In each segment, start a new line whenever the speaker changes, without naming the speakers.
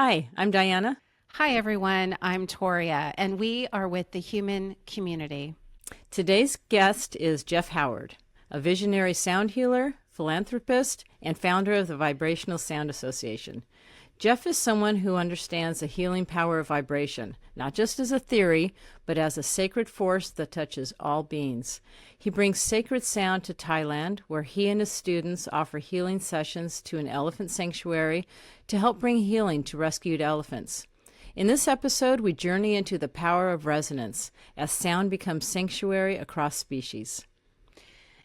Hi, I'm Diana.
Hi, everyone. I'm Toria, and we are with the Human Community.
Today's guest is Jeff Howard, a visionary sound healer, philanthropist, and founder of the Vibrational Sound Association. Jeff is someone who understands the healing power of vibration, not just as a theory, but as a sacred force that touches all beings. He brings sacred sound to Thailand, where he and his students offer healing sessions to an elephant sanctuary to help bring healing to rescued elephants. In this episode, we journey into the power of resonance as sound becomes sanctuary across species.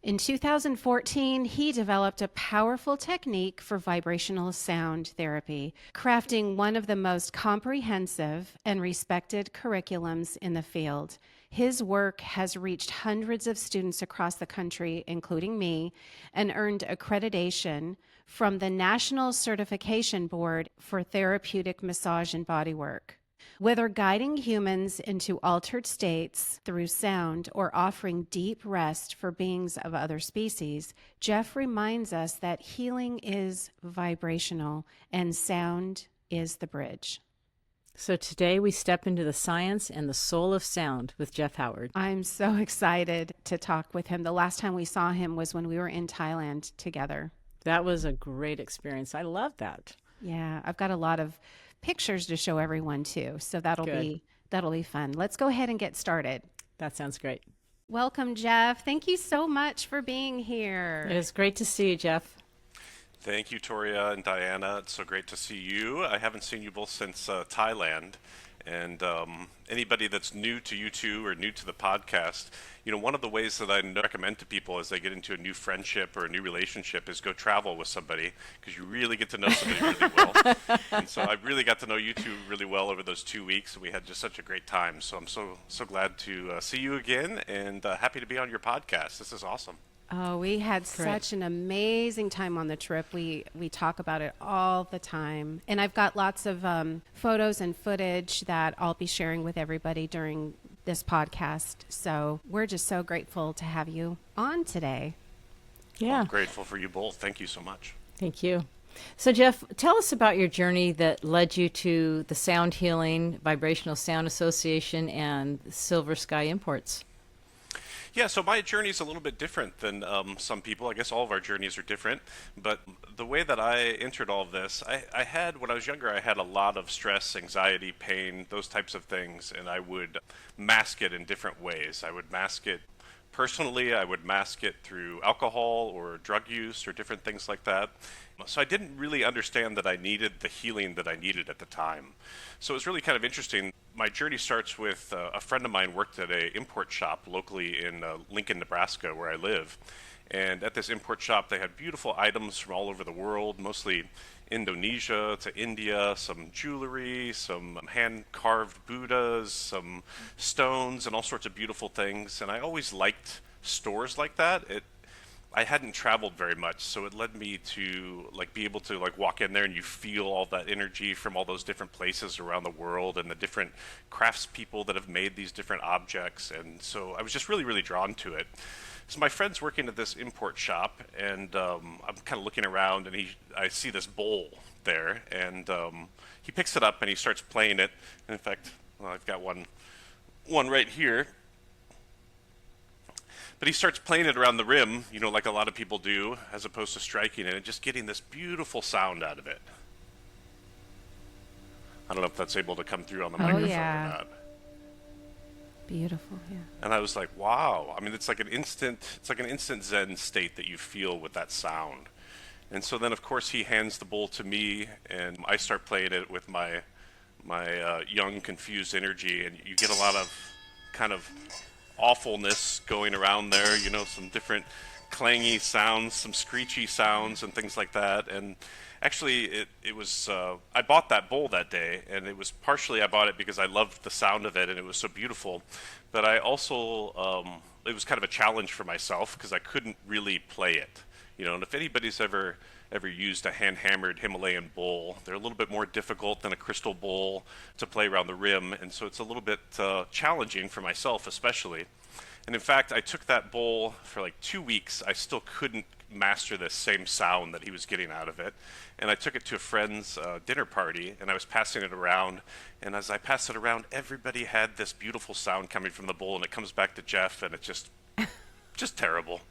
In 2014, he developed a powerful technique for vibrational sound therapy, crafting one of the most comprehensive and respected curriculums in the field. His work has reached hundreds of students across the country, including me, and earned accreditation from the National Certification Board for Therapeutic Massage and Bodywork. Whether guiding humans into altered states through sound or offering deep rest for beings of other species, Jeff reminds us that healing is vibrational and sound is the bridge.
So today we step into the science and the soul of sound with Jeff Howard.
I'm so excited to talk with him. The last time we saw him was when we were in Thailand together.
That was a great experience. I love that.
Yeah, I've got a lot of pictures to show everyone too, so that'll be fun. Let's go ahead and get started.
That sounds great.
Welcome, Jeff. Thank you so much for being here.
It is great to see you, Jeff.
Thank you, Toria and Diana. It's so great to see you. I haven't seen you both since Thailand. And anybody that's new to you two or new to the podcast, one of the ways that I recommend to people as they get into a new friendship or a new relationship is go travel with somebody, because you really get to know somebody really well. And so I really got to know you two really well over those 2 weeks, and we had just such a great time. So I'm so glad to see you again, and happy to be on your podcast. This is awesome.
Oh, we had such an amazing time on the trip. We talk about it all the time. And I've got lots of photos and footage that I'll be sharing with everybody during this podcast. So we're just so grateful to have you on today.
Yeah.
I'm grateful for you both. Thank you so much.
Thank you. So Jeff, tell us about your journey that led you to the Sound Healing Vibrational Sound Association and Silver Sky Imports.
Yeah, so my journey is a little bit different than some people. I guess all of our journeys are different. But the way that I entered all of this, I had, when I was younger, I had a lot of stress, anxiety, pain, those types of things. And I would mask it in different ways. I would mask it personally. I would mask it through alcohol or drug use or different things like that. So I didn't really understand that I needed the healing that I needed at the time. So it was really kind of interesting. My journey starts with a friend of mine worked at an import shop locally in Lincoln, Nebraska, where I live. And at this import shop, they had beautiful items from all over the world, mostly Indonesia to India, some jewelry, some hand-carved Buddhas, some stones, and all sorts of beautiful things. And I always liked stores like that. I hadn't traveled very much, so it led me to be able to walk in there and you feel all that energy from all those different places around the world and the different craftspeople that have made these different objects. And so I was just really, really drawn to it. So my friend's working at this import shop, and I'm kind of looking around, and I see this bowl there, and he picks it up and he starts playing it. And in fact, I've got one right here. But he starts playing it around the rim, like a lot of people do, as opposed to striking it, and just getting this beautiful sound out of it. I don't know if that's able to come through on the microphone or not.
Beautiful, yeah.
And I was like, wow. I mean, it's like an instant Zen state that you feel with that sound. And so then, of course, he hands the bowl to me, and I start playing it with my young, confused energy, and you get a lot of kind of awfulness going around there, some different clangy sounds, some screechy sounds and things like that. And actually it was I bought that bowl that day, and it was partially I bought it because I loved the sound of it and it was so beautiful, but I also it was kind of a challenge for myself because I couldn't really play it, and if anybody's ever used a hand-hammered Himalayan bowl, they're a little bit more difficult than a crystal bowl to play around the rim, and so it's a little bit challenging for myself especially. And in fact, I took that bowl for like 2 weeks. I still couldn't master this same sound that he was getting out of it. And I took it to a friend's dinner party, and I was passing it around. And as I passed it around, everybody had this beautiful sound coming from the bowl, and it comes back to Jeff, and it's just terrible.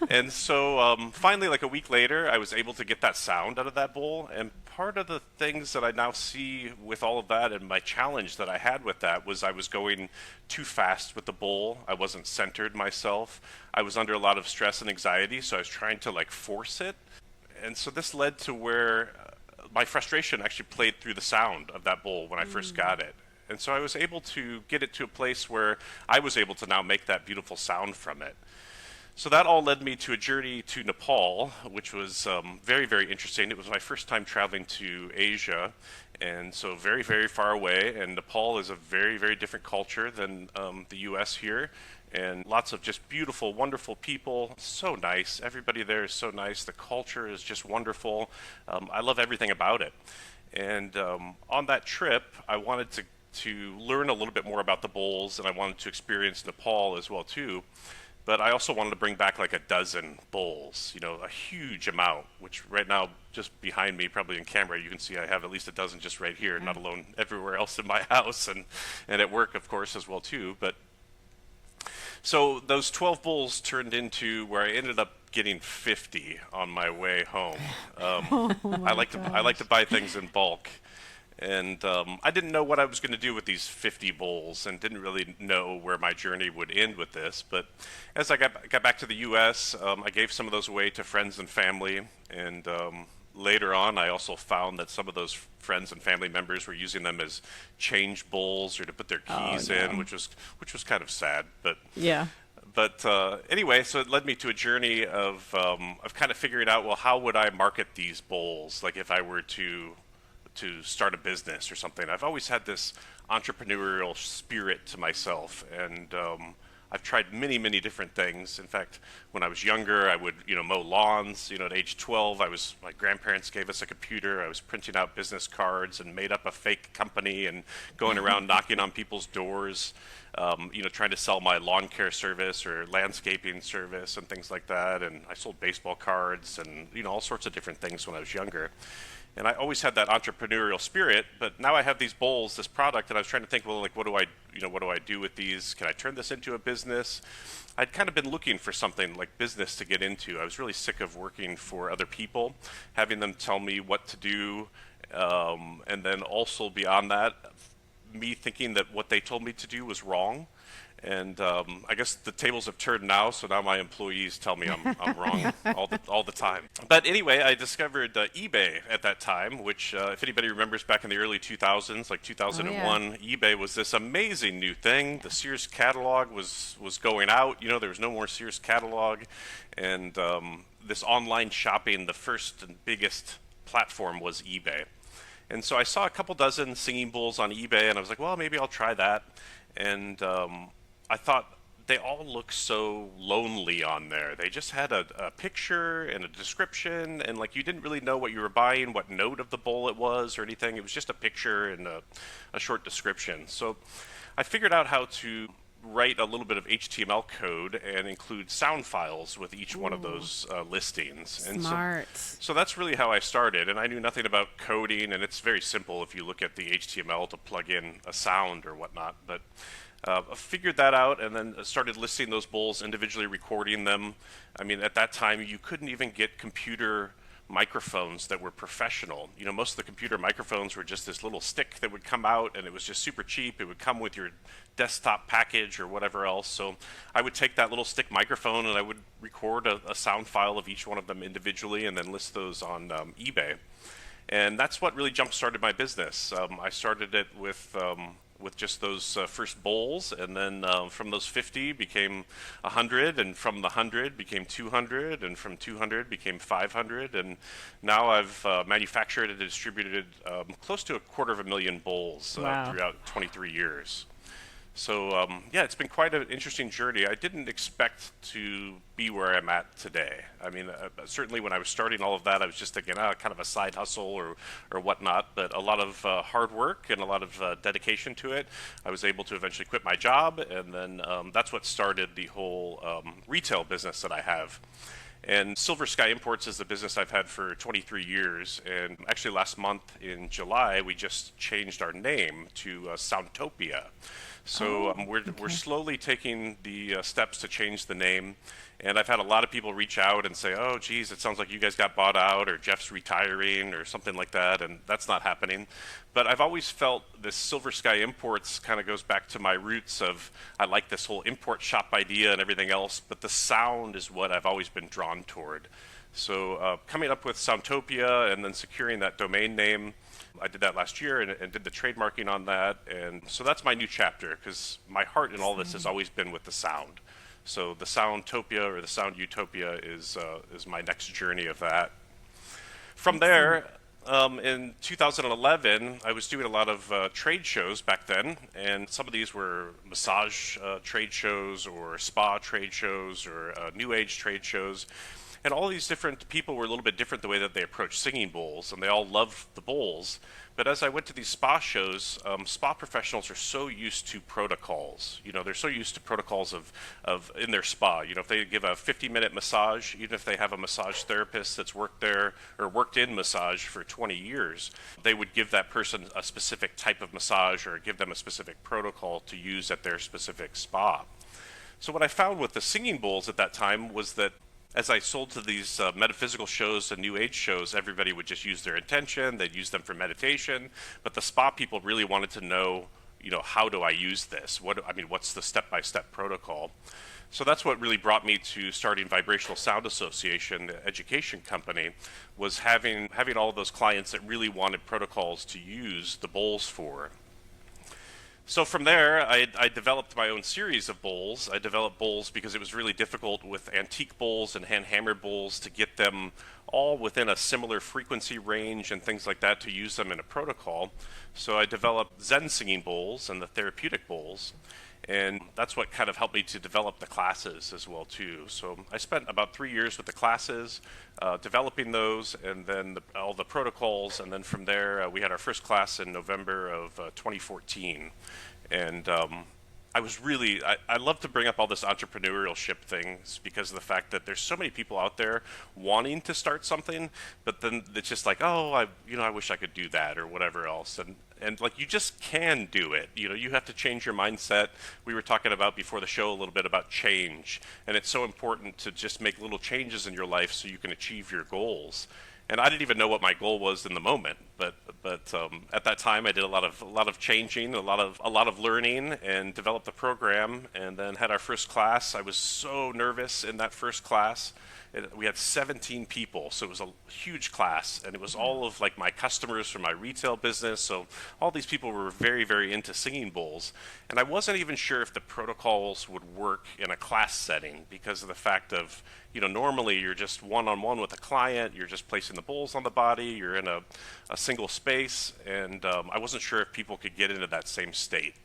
And so finally, like a week later, I was able to get that sound out of that bowl. And part of the things that I now see with all of that, and my challenge that I had with that, was I was going too fast with the bowl. I wasn't centered myself. I was under a lot of stress and anxiety, so I was trying to like force it. And so this led to where my frustration actually played through the sound of that bowl when I first got it. And so I was able to get it to a place where I was able to now make that beautiful sound from it. So that all led me to a journey to Nepal, which was very, very interesting. It was my first time traveling to Asia, and so very, very far away. And Nepal is a very, very different culture than the U.S. here, and lots of just beautiful, wonderful people. So nice. Everybody there is so nice. The culture is just wonderful. I love everything about it. And on that trip, I wanted to learn a little bit more about the bowls, and I wanted to experience Nepal as well too. But I also wanted to bring back like a dozen bowls, a huge amount, which right now, just behind me, probably in camera, you can see I have at least a dozen just right here, not alone everywhere else in my house and at work, of course, as well too. But so those 12 bowls turned into where I ended up getting 50 on my way home. I like to buy things in bulk. And I didn't know what I was going to do with these 50 bowls, and didn't really know where my journey would end with this. But as I got back to the U.S., I gave some of those away to friends and family. And later on, I also found that some of those friends and family members were using them as change bowls or to put their keys in, which was kind of sad. But
Yeah.
But anyway, so it led me to a journey of kind of figuring out, well, how would I market these bowls? Like if I were to start a business or something. I've always had this entrepreneurial spirit to myself, and I've tried many, many different things. In fact, when I was younger, I would, mow lawns. At age 12, my grandparents gave us a computer. I was printing out business cards and made up a fake company and going around knocking on people's doors, trying to sell my lawn care service or landscaping service and things like that. And I sold baseball cards and, all sorts of different things when I was younger. And I always had that entrepreneurial spirit, but now I have these bowls, this product, and I was trying to think, well, like, what do I do with these? Can I turn this into a business? I'd kind of been looking for something like business to get into. I was really sick of working for other people, having them tell me what to do, and then also beyond that, me thinking that what they told me to do was wrong. And I guess the tables have turned now, so now my employees tell me I'm wrong all the time. But anyway, I discovered eBay at that time, which if anybody remembers back in the early 2000s, like 2001, eBay was this amazing new thing. The Sears catalog was going out. There was no more Sears catalog. And this online shopping, the first and biggest platform was eBay. And so I saw a couple dozen singing bowls on eBay, and I was like, well, maybe I'll try that. And I thought they all looked so lonely on there. They just had a picture and a description, and like you didn't really know what you were buying, what note of the bowl it was or anything. It was just a picture and a short description. So I figured out how to write a little bit of HTML code and include sound files with each one of those listings. And
Smart.
so that's really how I started, and I knew nothing about coding, and it's very simple if you look at the HTML to plug in a sound or whatnot. But I figured that out, and then started listing those bowls, individually recording them. I mean, at that time, you couldn't even get computer microphones that were professional. Most of the computer microphones were just this little stick that would come out, and it was just super cheap. It would come with your desktop package or whatever else. So I would take that little stick microphone and I would record a sound file of each one of them individually and then list those on eBay. And that's what really jump-started my business. I started it with just those first bowls, and then from those 50 became 100, and from the 100 became 200, and from 200 became 500, and now I've manufactured and distributed close to 250,000 bowls
Wow.
throughout 23 years. So yeah, it's been quite an interesting journey. I didn't expect to be where I'm at today. I mean, certainly when I was starting all of that, I was just thinking, kind of a side hustle or whatnot. But a lot of hard work and a lot of dedication to it. I was able to eventually quit my job, and then that's what started the whole retail business that I have. And Silver Sky Imports is the business I've had for 23 years. And actually, last month in July, we just changed our name to Soundtopia. So we're slowly taking the steps to change the name. And I've had a lot of people reach out and say, oh, geez, it sounds like you guys got bought out, or Jeff's retiring, or something like that. And that's not happening. But I've always felt this Silver Sky Imports kind of goes back to my roots of I like this whole import shop idea and everything else, but the sound is what I've always been drawn toward. So coming up with Soundtopia and then securing that domain name, I did that last year and did the trademarking on that. And so that's my new chapter, because my heart in all this has always been with the sound. So the Soundtopia or the Sound Utopia is my next journey of that. From there, in 2011, I was doing a lot of trade shows back then, and some of these were massage trade shows or spa trade shows or new age trade shows. And all these different people were a little bit different the way that they approached singing bowls, and they all loved the bowls. But as I went to these spa shows, spa professionals are so used to protocols. You know, they're so used to protocols of in their spa. You know, if they give a 50-minute massage, even if they have a massage therapist that's worked there or worked in massage for 20 years, they would give that person a specific type of massage or give them a specific protocol to use at their specific spa. So what I found with the singing bowls at that time was that as I sold to these metaphysical shows and new age shows, everybody would just use their intention. They'd use them for meditation. But the spa people really wanted to know, you know, how do I use this? What's the step-by-step protocol? So that's what really brought me to starting Vibrational Sound Association, the education company, was having all of those clients that really wanted protocols to use the bowls for. So from there, I developed my own series of bowls. I developed bowls because it was really difficult with antique bowls and hand-hammered bowls to get them all within a similar frequency range and things like that to use them in a protocol. So I developed Zen singing bowls and the therapeutic bowls. And that's what kind of helped me to develop the classes as well, too. So I spent about 3 years with the classes, developing those, and then all the protocols. And then from there, we had our first class in November of 2014. And I love to bring up all this entrepreneurship things because of the fact that there's so many people out there wanting to start something, but then it's just like, oh, I wish I could do that or whatever else. And like, you just can do it. You know, you have to change your mindset. We were talking about before the show a little bit about change, and it's so important to just make little changes in your life so you can achieve your goals. And I didn't even know what my goal was in the moment, but at that time I did a lot of changing, a lot of learning, and developed the program. And then had our first class. I was so nervous in that first class. We had 17 people, so it was a huge class, and it was all of like my customers from my retail business. So all these people were very, very into singing bowls, and I wasn't even sure if the protocols would work in a class setting because of the fact of, you know, normally you're just one-on-one with a client, you're just placing the bowls on the body, you're in a single space, and I wasn't sure if people could get into that same state.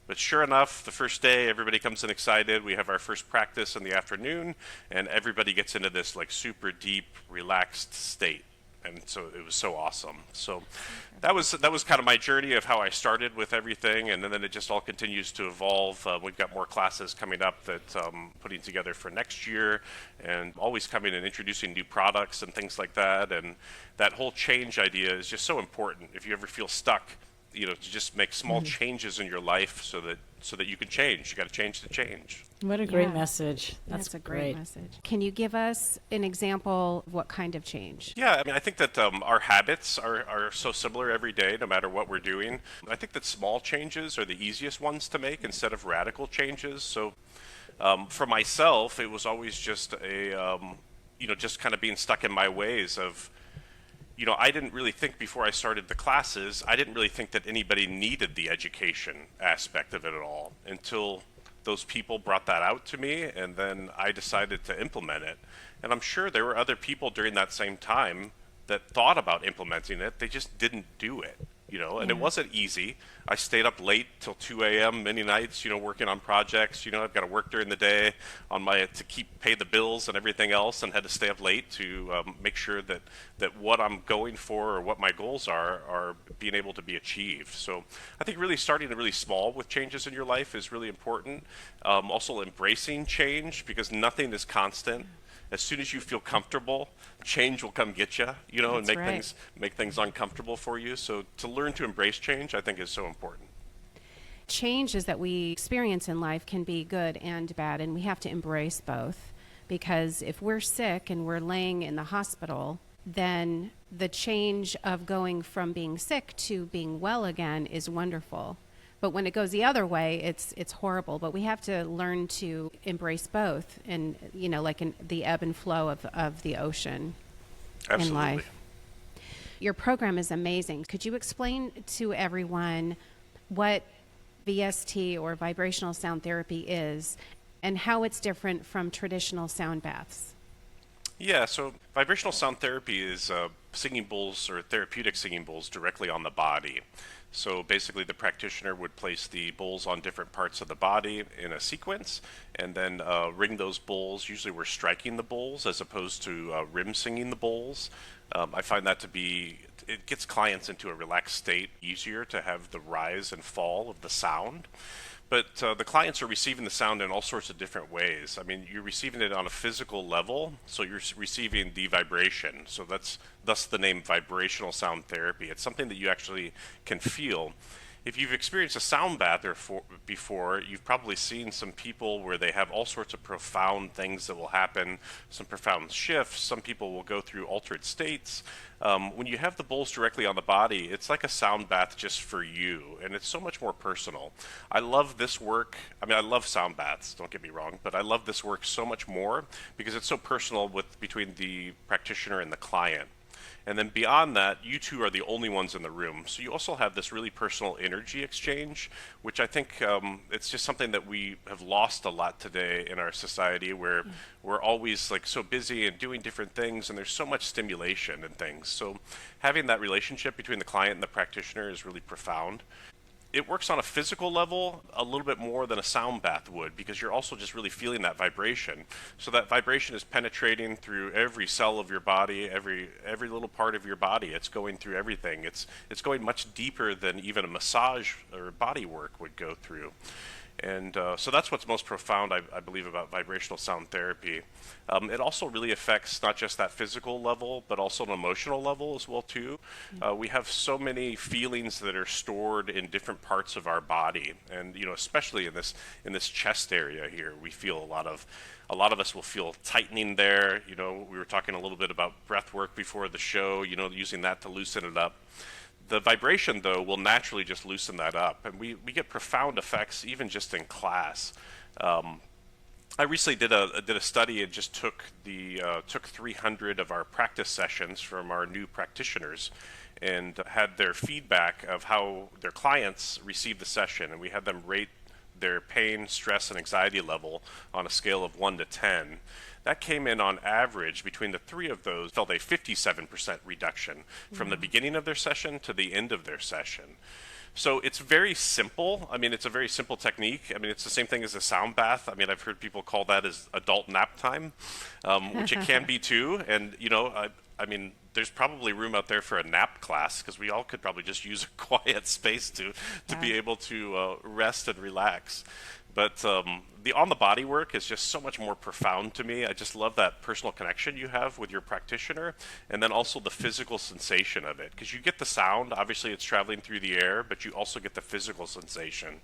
But sure enough, the first day, everybody comes in excited. We have our first practice in the afternoon, and everybody gets into this like super deep, relaxed state. And so it was so awesome. So that was kind of my journey of how I started with everything, and then it just all continues to evolve. We've got more classes coming up that putting together for next year, and always coming and introducing new products and things like that. And that whole change idea is just so important. If you ever feel stuck, you know, to just make small changes in your life so that you can change. You got to change to change.
What a great message. That's
a great message. Can you give us an example of what kind of change?
Yeah, I mean, I think that our habits are so similar every day, no matter what we're doing. I think that small changes are the easiest ones to make instead of radical changes. So for myself, it was always just just kind of being stuck in my ways of, you know, I didn't really think before I started the classes, I didn't really think that anybody needed the education aspect of it at all until those people brought that out to me, and then I decided to implement it. And I'm sure there were other people during that same time that thought about implementing it, they just didn't do it. and it wasn't easy. I stayed up late till 2 a.m. many nights, working on projects. I've got to work during the day to pay the bills and everything else, and had to stay up late to make sure that what I'm going for or what my goals are being able to be achieved. So I think really starting really small with changes in your life is really important. Also embracing change, because nothing is constant. As soon as you feel comfortable, change will come get you, and make things uncomfortable for you. So to learn to embrace change, I think, is so important.
Changes that we experience in life can be good and bad, and we have to embrace both. Because if we're sick and we're laying in the hospital, then the change of going from being sick to being well again is wonderful. But when it goes the other way, it's horrible. But we have to learn to embrace both, and like in the ebb and flow of the ocean.
Absolutely.
In life. Your program is amazing. Could you explain to everyone what VST, or vibrational sound therapy, is, and how it's different from traditional sound baths?
Yeah, so vibrational sound therapy is singing bowls or therapeutic singing bowls directly on the body. So basically the practitioner would place the bowls on different parts of the body in a sequence, and then ring those bowls. Usually we're striking the bowls as opposed to rim singing the bowls. I find that it gets clients into a relaxed state, easier to have the rise and fall of the sound. But the clients are receiving the sound in all sorts of different ways. I mean, you're receiving it on a physical level, so you're receiving the vibration. So thus the name Vibrational Sound Therapy. It's something that you actually can feel. If you've experienced a sound bath before, you've probably seen some people where they have all sorts of profound things that will happen, some profound shifts. Some people will go through altered states. When you have the bowls directly on the body, it's like a sound bath just for you, and it's so much more personal. I love this work. I mean, I love sound baths, don't get me wrong, but I love this work so much more because it's so personal between the practitioner and the client. And then beyond that, you two are the only ones in the room. So you also have this really personal energy exchange, which I think it's just something that we have lost a lot today in our society, where we're always like so busy and doing different things, and there's so much stimulation and things. So having that relationship between the client and the practitioner is really profound. It works on a physical level a little bit more than a sound bath would, because you're also just really feeling that vibration. So that vibration is penetrating through every cell of your body, every little part of your body. It's going through everything. It's going much deeper than even a massage or body work would go through. And so that's what's most profound, I believe, about vibrational sound therapy. It also really affects not just that physical level, but also an emotional level as well too. We have so many feelings that are stored in different parts of our body, and especially in this chest area here, we feel a lot of us will feel tightening there. We were talking a little bit about breath work before the show, using that to loosen it up. The vibration, though, will naturally just loosen that up, and we get profound effects even just in class. I recently did a study and just took 300 of our practice sessions from our new practitioners, and had their feedback of how their clients received the session, and we had them rate their pain, stress, and anxiety level on a scale of 1 to 10. That came in on average between the three of those, felt a 57% reduction from the beginning of their session to the end of their session. So it's very simple. I mean, it's a very simple technique. I mean, it's the same thing as a sound bath. I mean, I've heard people call that as adult nap time, which it can be too. And, I mean, there's probably room out there for a nap class, because we all could probably just use a quiet space to be able to rest and relax. But the on-the-body work is just so much more profound to me. I just love that personal connection you have with your practitioner, and then also the physical sensation of it. Because you get the sound, obviously it's traveling through the air, but you also get the physical sensation.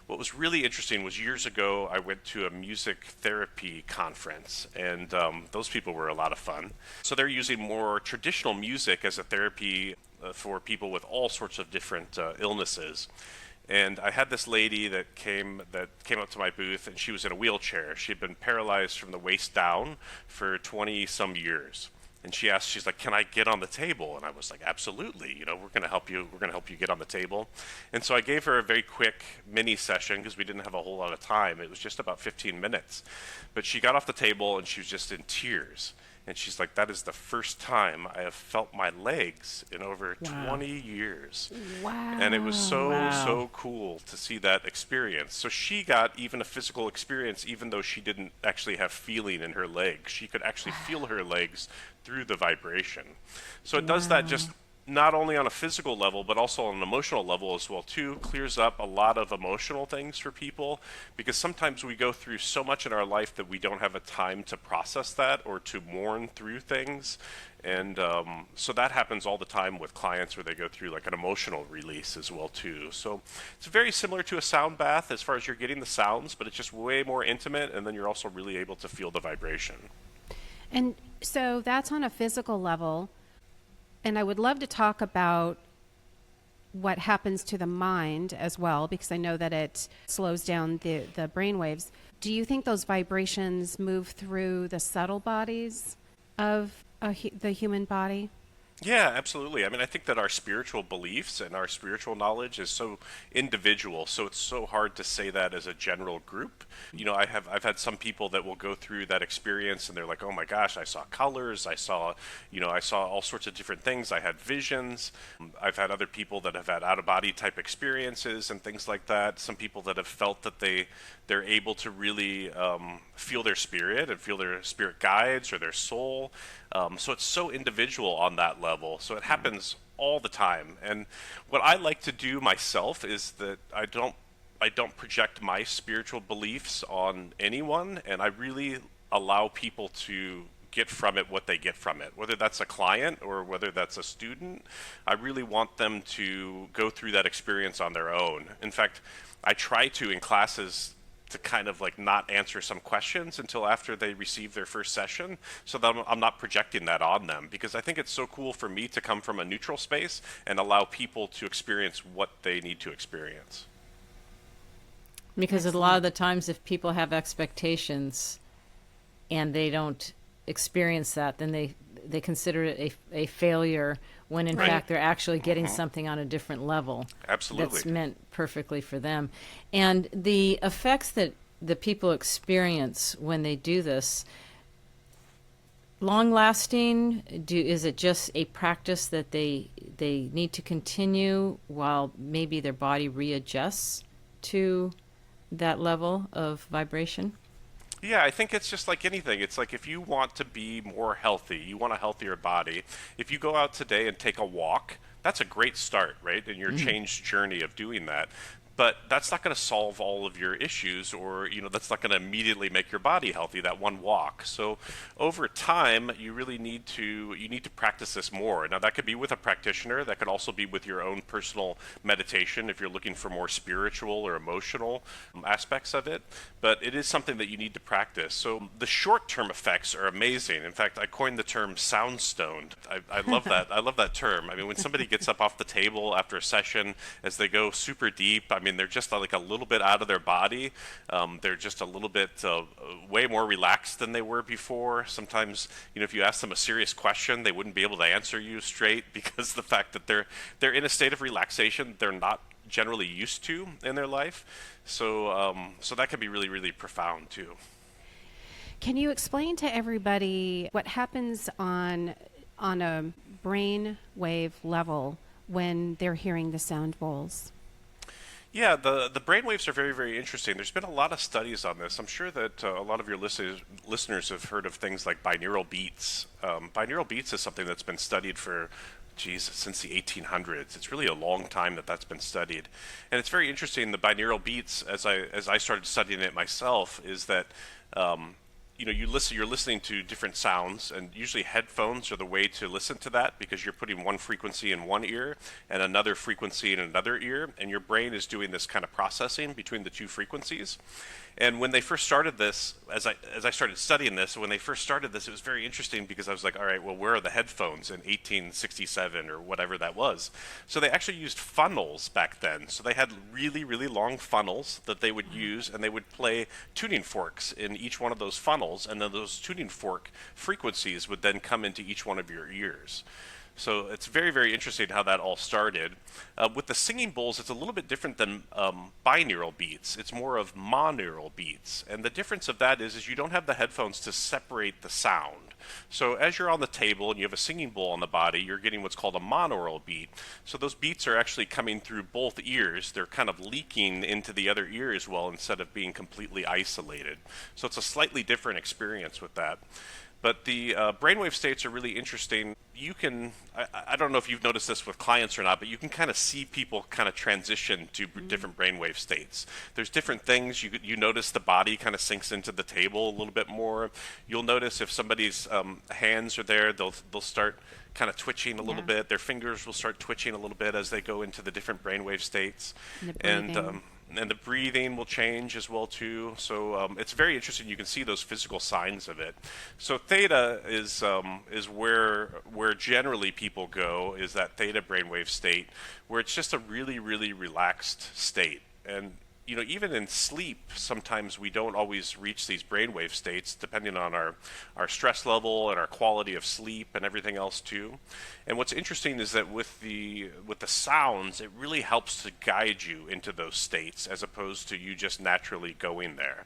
What was really interesting was years ago, I went to a music therapy conference, and those people were a lot of fun. So they're using more traditional music as a therapy for people with all sorts of different illnesses. And I had this lady that came up to my booth, and she was in a wheelchair. She had been paralyzed from the waist down for 20 some years. And she's like, "Can I get on the table?" And I was like, "Absolutely. We're going to help you. We're going to help you get on the table." And so I gave her a very quick mini session, because we didn't have a whole lot of time. It was just about 15 minutes. But she got off the table and she was just in tears. And she's like, that is the first time I have felt my legs in over 20 years.
Wow.
And it was
Wow.
so cool to see that experience. So she got even a physical experience, even though she didn't actually have feeling in her legs. She could actually feel her legs through the vibration. So it does that just not only on a physical level, but also on an emotional level as well too. Clears up a lot of emotional things for people, because sometimes we go through so much in our life that we don't have a time to process that or to mourn through things. And so that happens all the time with clients, where they go through like an emotional release as well too. So it's very similar to a sound bath as far as you're getting the sounds, but it's just way more intimate, and then you're also really able to feel the vibration.
And so that's on a physical level. And I would love to talk about what happens to the mind as well, because I know that it slows down the brain waves. Do you think those vibrations move through the subtle bodies of the human body?
Yeah, absolutely. I mean, I think that our spiritual beliefs and our spiritual knowledge is so individual, so it's so hard to say that as a general group. You know, I've had some people that will go through that experience and they're like, "Oh my gosh, I saw colors, I saw all sorts of different things. I had visions." I've had other people that have had out-of-body type experiences and things like that. Some people that have felt that they're able to really feel their spirit and feel their spirit guides or their soul. So it's so individual on that level. So it happens all the time. And what I like to do myself is that I don't project my spiritual beliefs on anyone, and I really allow people to get from it what they get from it. Whether that's a client or whether that's a student, I really want them to go through that experience on their own. In fact, I try to, in classes, to kind of like not answer some questions until after they receive their first session, so that I'm not projecting that on them, because I think it's so cool for me to come from a neutral space and allow people to experience what they need to experience.
Because a lot of the times, if people have expectations and they don't experience that, then they consider it a failure, when in
Right.
fact they're actually getting something on a different level.
Absolutely.
That's meant perfectly for them. And the effects that the people experience when they do this, long lasting, is it just a practice that they need to continue while maybe their body readjusts to that level of vibration?
Yeah, I think it's just like anything. It's like if you want to be more healthy, you want a healthier body. If you go out today and take a walk, that's a great start, right? In your change journey of doing that. But that's not going to solve all of your issues, or that's not going to immediately make your body healthy, that one walk. So over time, you really need to practice this more. Now that could be with a practitioner, that could also be with your own personal meditation if you're looking for more spiritual or emotional aspects of it. But it is something that you need to practice. So the short-term effects are amazing. In fact, I coined the term sound stoned. I love that. I love that term. I mean, when somebody gets up off the table after a session, as they go super deep, I mean, they're just like a little bit out of their body. They're just a little bit way more relaxed than they were before. Sometimes, if you ask them a serious question, they wouldn't be able to answer you straight, because the fact that they're in a state of relaxation they're not generally used to in their life. So that can be really, really profound too.
Can you explain to everybody what happens on a brain wave level when they're hearing the sound bowls?
Yeah, the brainwaves are very, very interesting. There's been a lot of studies on this. I'm sure that a lot of your listeners have heard of things like binaural beats. Binaural beats is something that's been studied for, since the 1800s. It's really a long time that's been studied. And it's very interesting, the binaural beats, as I started studying it myself, is that you're listening to different sounds, and usually headphones are the way to listen to that, because you're putting one frequency in one ear and another frequency in another ear, and your brain is doing this kind of processing between the two frequencies. And when they first started this, as I started studying this, when they first started this, it was very interesting, because I was like, all right, well, where are the headphones in 1867 or whatever that was? So they actually used funnels back then. So they had really, really long funnels that they would use, and they would play tuning forks in each one of those funnels, and then those tuning fork frequencies would then come into each one of your ears. So it's very, very interesting how that all started. With the singing bowls, it's a little bit different than binaural beats. It's more of monaural beats. And the difference of that is you don't have the headphones to separate the sound. So as you're on the table and you have a singing bowl on the body, you're getting what's called a monaural beat. So those beats are actually coming through both ears. They're kind of leaking into the other ear as well instead of being completely isolated. So it's a slightly different experience with that. But the brainwave states are really interesting. You can, I don't know if you've noticed this with clients or not, but you can kind of see people kind of transition to different brainwave states. There's different things. You notice the body kind of sinks into the table a little bit more. You'll notice if somebody's hands are there, they'll start kind of twitching a little bit. Their fingers will start twitching a little bit as they go into the different brainwave states. And the breathing will change as well too. So it's very interesting. You can see those physical signs of it. So theta is where generally people go, is that theta brainwave state, where it's just a really, really relaxed state. And you know, even in sleep, sometimes we don't always reach these brainwave states, depending on our stress level and our quality of sleep and everything else too. And what's interesting is that with the sounds, it really helps to guide you into those states as opposed to you just naturally going there.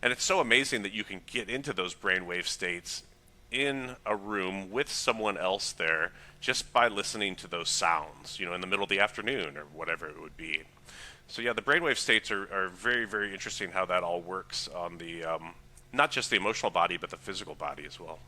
And it's so amazing that you can get into those brainwave states in a room with someone else there just by listening to those sounds, you know, in the middle of the afternoon or whatever it would be. So yeah, the brainwave states are very, very interesting how that all works on the, not just the emotional body, but the physical body as well.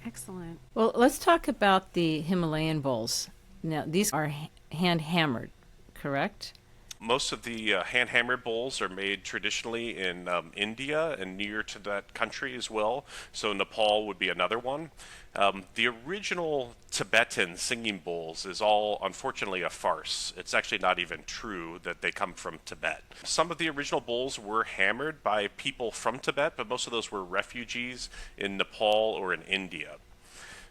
Excellent.
Well, let's talk about the Himalayan bowls. Now, these are hand hammered, correct?
Most of the hand-hammered bowls are made traditionally in India and near to that country as well. So Nepal would be another one. The original Tibetan singing bowls is all, unfortunately, a farce. It's actually not even true that they come from Tibet. Some of the original bowls were hammered by people from Tibet, but most of those were refugees in Nepal or in India.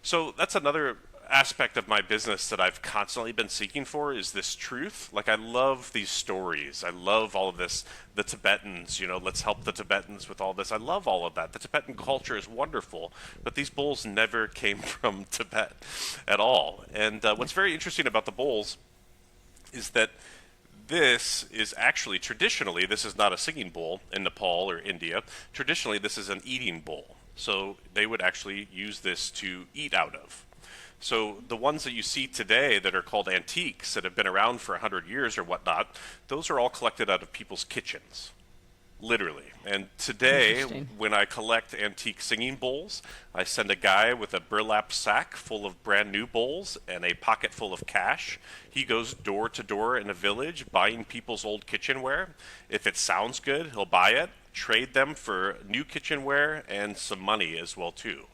So that's another aspect of my business that I've constantly been seeking for, is this truth. Like, I love these stories. I love all of this. The Tibetans, you know, let's help the Tibetans with all this. I love all of that. The Tibetan culture is wonderful, but these bowls never came from Tibet at all. And what's very interesting about the bowls is that this is actually, traditionally, this is not a singing bowl in Nepal or India. Traditionally, this is an eating bowl. So they would actually use this to eat out of. So the ones that you see today that are called antiques, that have been around for 100 years or whatnot, those are all collected out of people's kitchens, literally. And today, when I collect antique singing bowls, I send a guy with a burlap sack full of brand new bowls and a pocket full of cash. He goes door to door in a village buying people's old kitchenware. If it sounds good, he'll buy it, trade them for new kitchenware and some money as well too.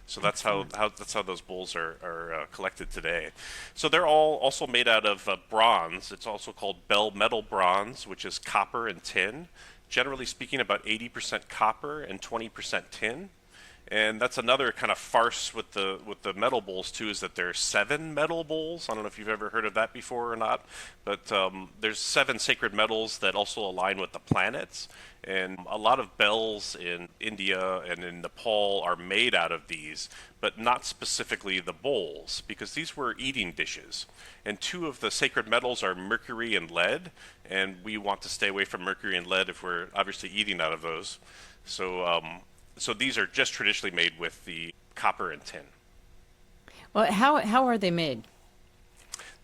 So that's how those bowls are collected today. So they're all also made out of bronze. It's also called bell metal bronze, which is copper and tin. Generally speaking, about 80% copper and 20% tin. And that's another kind of farce with the metal bowls too, is that there's 7 metal bowls. I don't know if you've ever heard of that before or not, but there's 7 sacred metals that also align with the planets. And a lot of bells in India and in Nepal are made out of these, but not specifically the bowls, because these were eating dishes. And 2 of the sacred metals are mercury and lead, and we want to stay away from mercury and lead if we're obviously eating out of those. So these are just traditionally made with the copper and tin.
Well, how are they made?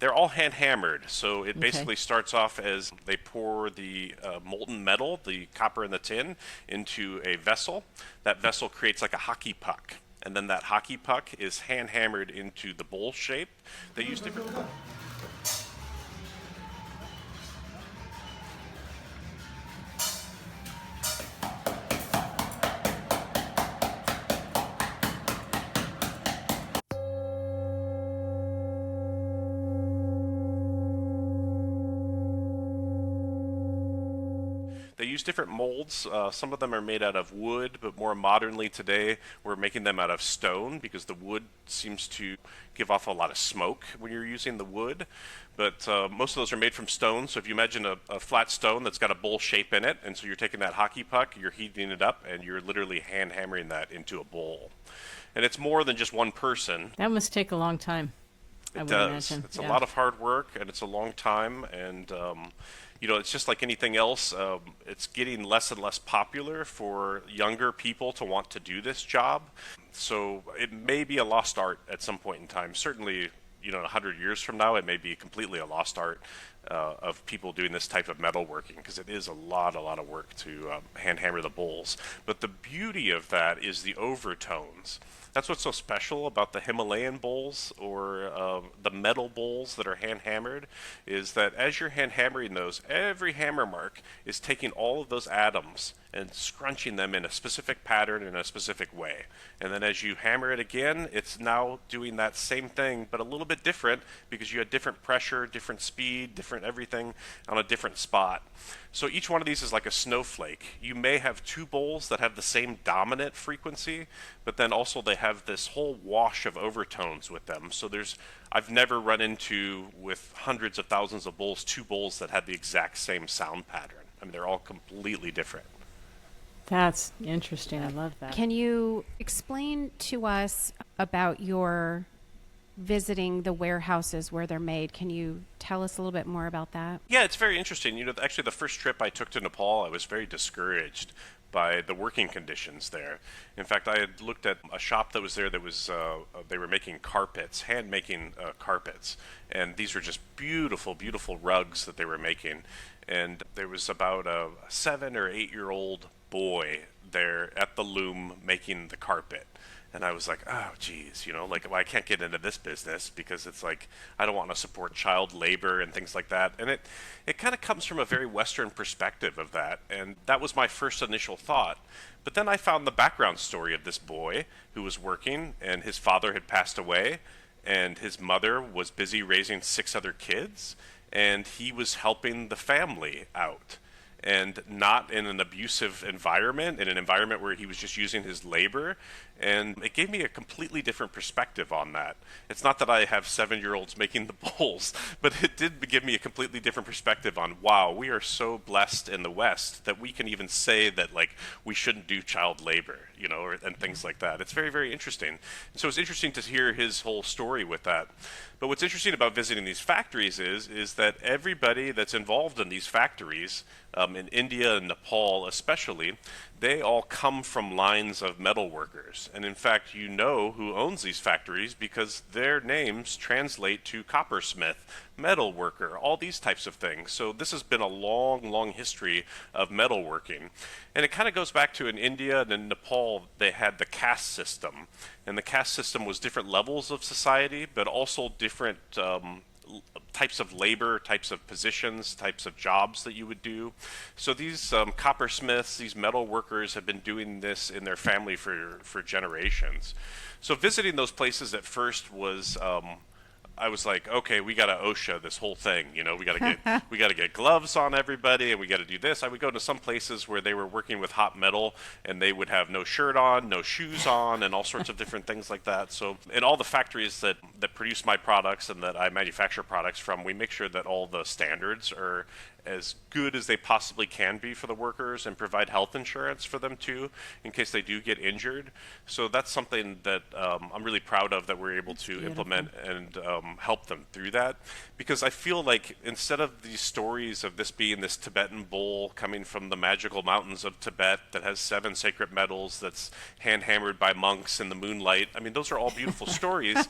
They're all hand hammered. So it basically starts off as they pour the molten metal, the copper and the tin, into a vessel. That vessel creates like a hockey puck. And then that hockey puck is hand hammered into the bowl shape. They use different... They use different molds. Some of them are made out of wood, but more modernly today, we're making them out of stone because the wood seems to give off a lot of smoke when you're using the wood. But most of those are made from stone. So if you imagine a flat stone that's got a bowl shape in it, and so you're taking that hockey puck, you're heating it up, and you're literally hand hammering that into a bowl. And it's more than just one person.
That must take a long time. I
It
would
does.
imagine.
It's a
Yeah.
lot of hard work, and it's a long time, and it's just like anything else. It's getting less and less popular for younger people to want to do this job. So it may be a lost art at some point in time. Certainly, 100 years from now, it may be completely a lost art of people doing this type of metalworking, because it is a lot of work to hand hammer the bowls. But the beauty of that is the overtones. That's what's so special about the Himalayan bowls, or the metal bowls that are hand hammered, is that as you're hand hammering those, every hammer mark is taking all of those atoms and scrunching them in a specific pattern in a specific way. And then as you hammer it again, it's now doing that same thing, but a little bit different, because you had different pressure, different speed, different everything on a different spot. So each one of these is like a snowflake. You may have two bowls that have the same dominant frequency, but then also they have this whole wash of overtones with them. So I've never run into, with hundreds of thousands of bowls, two bowls that have the exact same sound pattern. I mean, they're all completely different.
That's interesting. I love that.
Can you explain to us about your visiting the warehouses where they're made? Can you tell us a little bit more about that?
Yeah, it's very interesting. Actually, the first trip I took to Nepal, I was very discouraged by the working conditions there. In fact, I had looked at a shop that was there that was, they were making carpets, hand making carpets. And these were just beautiful, beautiful rugs that they were making. And there was about a 7 or 8 year old boy there at the loom making the carpet. And I was like, oh, geez, well, I can't get into this business, because it's like, I don't want to support child labor and things like that. And it kind of comes from a very Western perspective of that. And that was my first initial thought. But then I found the background story of this boy who was working, and his father had passed away, and his mother was busy raising 6 other kids, and he was helping the family out. And not in an abusive environment, in an environment where he was just using his labor. And it gave me a completely different perspective on that. It's not that I have 7-year-olds making the bowls, but it did give me a completely different perspective on, wow, we are so blessed in the West that we can even say that, like, we shouldn't do child labor, and things like that. It's very, very interesting. And so it's interesting to hear his whole story with that. But what's interesting about visiting these factories is that everybody that's involved in these factories, in India and Nepal especially, they all come from lines of metal workers. And in fact, who owns these factories, because their names translate to coppersmith, metal worker, all these types of things. So this has been a long, long history of metalworking. And it kind of goes back to, in India and in Nepal, they had the caste system. And the caste system was different levels of society, but also different types of labor, types of positions, types of jobs that you would do. So these coppersmiths, these metal workers, have been doing this in their family for generations. So visiting those places at first was, I was like, okay, we got to OSHA this whole thing. We got to get gloves on everybody, and we got to do this. I would go to some places where they were working with hot metal, and they would have no shirt on, no shoes on, and all sorts of different things like that. So in all the factories that produce my products and that I manufacture products from, we make sure that all the standards are as good as they possibly can be for the workers, and provide health insurance for them too, in case they do get injured. So that's something that I'm really proud of, that we're able to implement and help them through that. Because I feel like, instead of these stories of this being this Tibetan bowl coming from the magical mountains of Tibet that has 7 sacred metals, that's hand hammered by monks in the moonlight, I mean, those are all beautiful stories.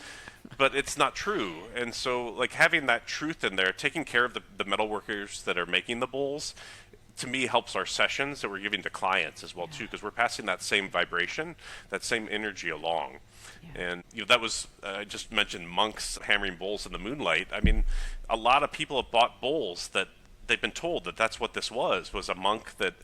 But it's not true. And so, like, having that truth in there, taking care of the metal workers that are making the bowls, to me, helps our sessions that we're giving to clients as well too, because we're passing that same vibration, that same energy along. And that was, I just mentioned monks hammering bowls in the moonlight. I mean, a lot of people have bought bowls that they've been told that that's what this was a monk that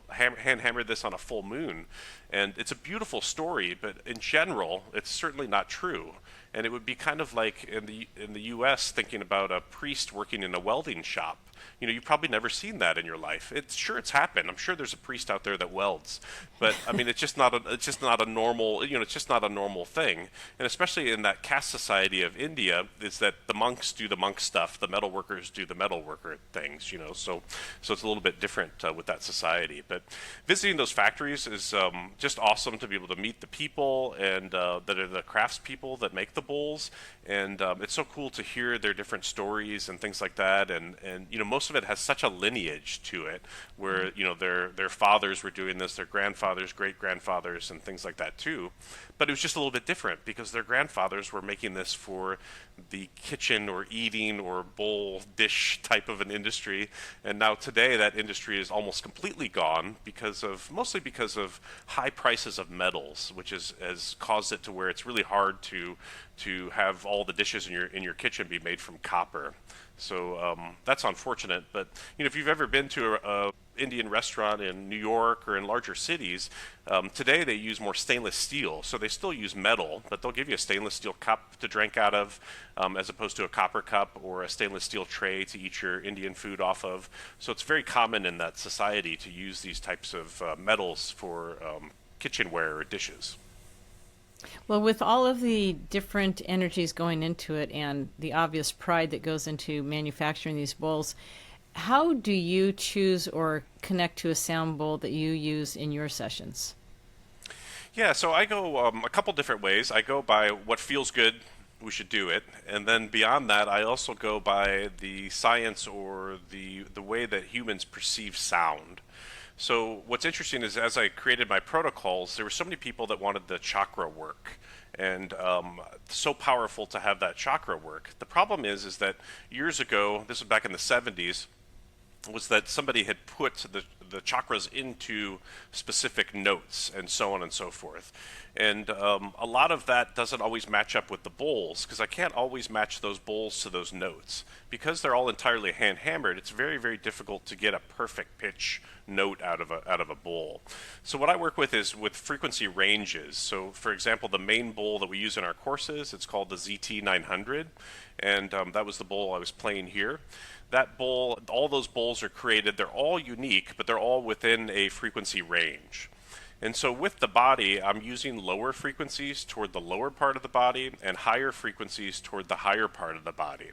hand hammered this on a full moon. And it's a beautiful story, but in general, it's certainly not true. And it would be kind of like in the U.S. thinking about a priest working in a welding shop. You've probably never seen that in your life. It's happened. I'm sure there's a priest out there that welds, but I mean, it's just not a normal, it's just not a normal thing. And especially in that caste society of India, is that the monks do the monk stuff, the metal workers do the metal worker things, so it's a little bit different with that society. But visiting those factories is just awesome to be able to meet the people and that are the craftspeople that make the bowls, and it's so cool to hear their different stories and things like that. And most of it has such a lineage to it, where their fathers were doing this, their grandfathers, great grandfathers, and things like that too. But it was just a little bit different because their grandfathers were making this for the kitchen or eating or bowl dish type of an industry, and now today that industry is almost completely gone mostly because of high prices of metals, which has caused it to where it's really hard to have all the dishes in your kitchen be made from copper. So that's unfortunate. But if you've ever been to a Indian restaurant in New York or in larger cities, today they use more stainless steel. So they still use metal, but they'll give you a stainless steel cup to drink out of, as opposed to a copper cup or a stainless steel tray to eat your Indian food off of. So it's very common in that society to use these types of metals for kitchenware or dishes.
Well, with all of the different energies going into it and the obvious pride that goes into manufacturing these bowls, how do you choose or connect to a sound bowl that you use in your sessions?
Yeah, so I go a couple different ways. I go by what feels good, we should do it. And then beyond that, I also go by the science or the way that humans perceive sound. So what's interesting is as I created my protocols, there were so many people that wanted the chakra work, and so powerful to have that chakra work. The problem is that years ago, this was back in the 70s, was that somebody had put the chakras into specific notes and so on and so forth. And a lot of that doesn't always match up with the bowls, because I can't always match those bowls to those notes. Because they're all entirely hand hammered, it's very, very difficult to get a perfect pitch note out of a bowl. So what I work with is with frequency ranges. So for example, the main bowl that we use in our courses, it's called the ZT900, and that was the bowl I was playing here. That bowl, all those bowls are created, they're all unique, but they're all within a frequency range. And so with the body, I'm using lower frequencies toward the lower part of the body and higher frequencies toward the higher part of the body.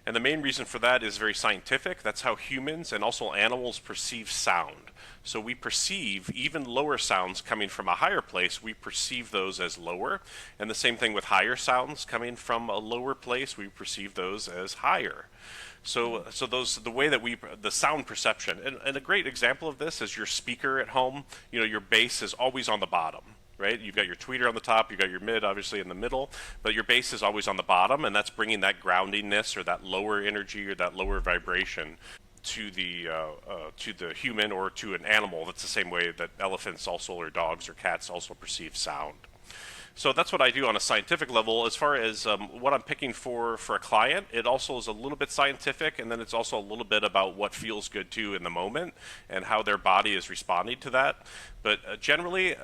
And the main reason for that is very scientific. That's how humans and also animals perceive sound. So we perceive even lower sounds coming from a higher place, we perceive those as lower. And the same thing with higher sounds coming from a lower place, we perceive those as higher. So the way that the sound perception, and a great example of this is your speaker at home. Your bass is always on the bottom, right? You've got your tweeter on the top, you've got your mid obviously in the middle, but your bass is always on the bottom, and that's bringing that groundingness or that lower energy or that lower vibration to the human or to an animal. That's the same way that elephants also, or dogs or cats also perceive sound. So that's what I do on a scientific level. As far as what I'm picking for a client, it also is a little bit scientific, and then it's also a little bit about what feels good too in the moment and how their body is responding to that. But generally,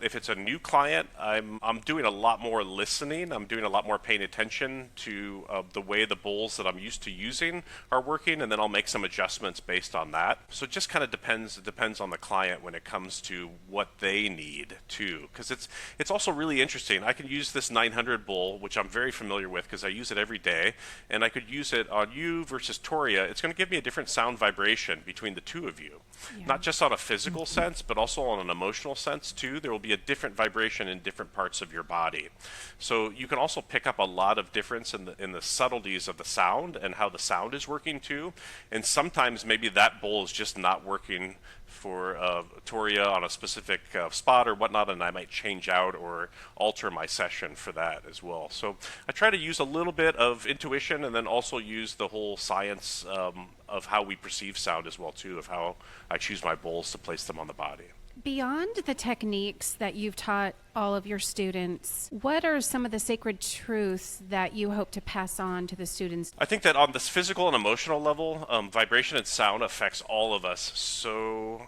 if it's a new client, I'm doing a lot more listening. I'm doing a lot more paying attention to the way the bowls that I'm used to using are working, and then I'll make some adjustments based on that. So it just kind of depends. It depends on the client when it comes to what they need too, because it's also really interesting. I can use this 900 bowl, which I'm very familiar with because I use it every day, and I could use it on you versus Toria. It's going to give me a different sound vibration between the two of you, not just on a physical sense, but also on an emotional sense too. There will be a different vibration in different parts of your body. So you can also pick up a lot of difference in the subtleties of the sound and how the sound is working too. And sometimes maybe that bowl is just not working for Toria on a specific spot or whatnot, and I might change out or alter my session for that as well. So I try to use a little bit of intuition and then also use the whole science of how we perceive sound as well too, of how I choose my bowls to place them on the body.
Beyond the techniques that you've taught all of your students, what are some of the sacred truths that you hope to pass on to the students?
I think that on this physical and emotional level, vibration and sound affects all of us so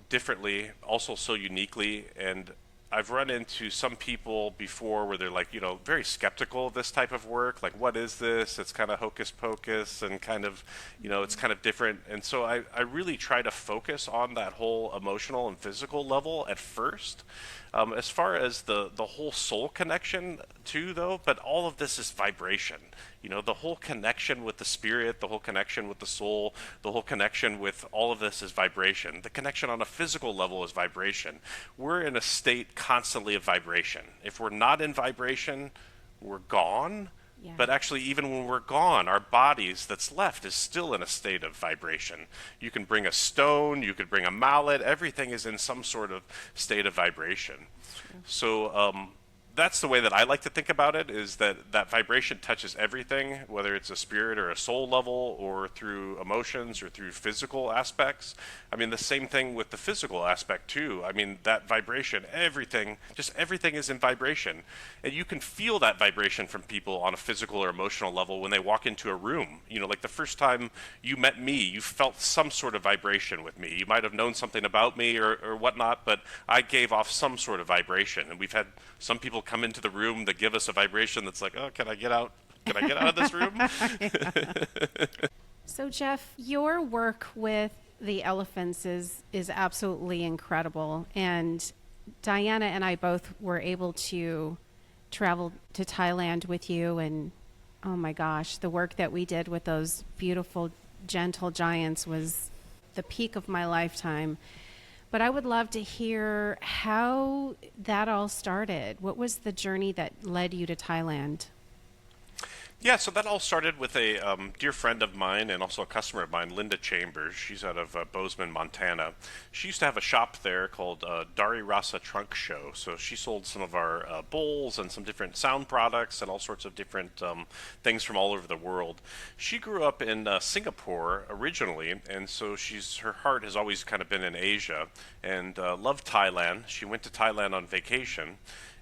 differently, also so uniquely, and I've run into some people before where they're like, very skeptical of this type of work. Like, what is this? It's kind of hocus pocus and kind of, it's kind of different. And so I really try to focus on that whole emotional and physical level at first. As far as the whole soul connection too, though, but all of this is vibration. The whole connection with the spirit, the whole connection with the soul, the whole connection with all of this is vibration. The connection on a physical level is vibration. We're in a state constantly of vibration. If we're not in vibration, we're gone.
Yeah.
But actually, even when we're gone, our bodies that's left is still in a state of vibration. You can bring a stone, you could bring a mallet, everything is in some sort of state of vibration. So that's the way that I like to think about it, is that vibration touches everything, whether it's a spirit or a soul level or through emotions or through physical aspects. I mean, the same thing with the physical aspect too. I mean, that vibration, everything is in vibration. And you can feel that vibration from people on a physical or emotional level when they walk into a room. Like the first time you met me, you felt some sort of vibration with me. You might have known something about me or whatnot, but I gave off some sort of vibration. And we've had some people come into the room that give us a vibration that's like, oh, can I get out? Can I get out of this room?
So Jeff, your work with the elephants is absolutely incredible. And Diana and I both were able to travel to Thailand with you. And oh my gosh, the work that we did with those beautiful, gentle giants was the peak of my lifetime. But I would love to hear how that all started. What was the journey that led you to Thailand?
Yeah, so that all started with a dear friend of mine and also a customer of mine, Linda Chambers. She's out of Bozeman, Montana. She used to have a shop there called Dari Rasa Trunk Show. So she sold some of our bowls and some different sound products and all sorts of different things from all over the world. She grew up in Singapore originally, and so her heart has always kind of been in Asia and loved Thailand. She went to Thailand on vacation.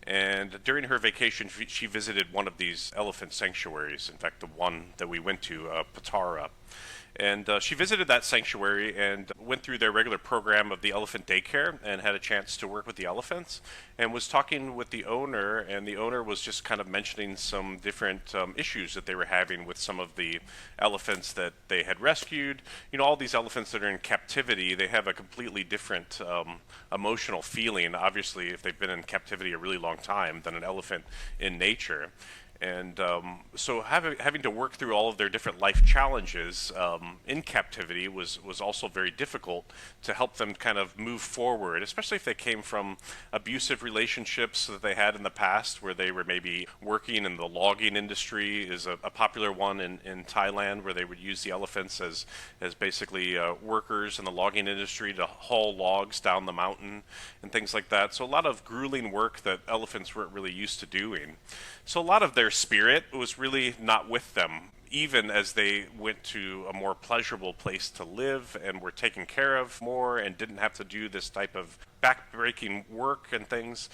And during her vacation, she visited one of these elephant sanctuaries. In fact, the one that we went to, Patara. And she visited that sanctuary and went through their regular program of the elephant daycare and had a chance to work with the elephants and was talking with the owner, and the owner was just kind of mentioning some different issues that they were having with some of the elephants that they had rescued. All these elephants that are in captivity, they have a completely different emotional feeling, obviously, if they've been in captivity a really long time, than an elephant in nature. And so having to work through all of their different life challenges in captivity was also very difficult to help them kind of move forward, especially if they came from abusive relationships that they had in the past, where they were maybe working in the logging industry is a popular one in Thailand, where they would use the elephants as basically workers in the logging industry to haul logs down the mountain and things like that. So a lot of grueling work that elephants weren't really used to doing. So a lot of their spirit was really not with them, even as they went to a more pleasurable place to live and were taken care of more and didn't have to do this type of back-breaking work and things.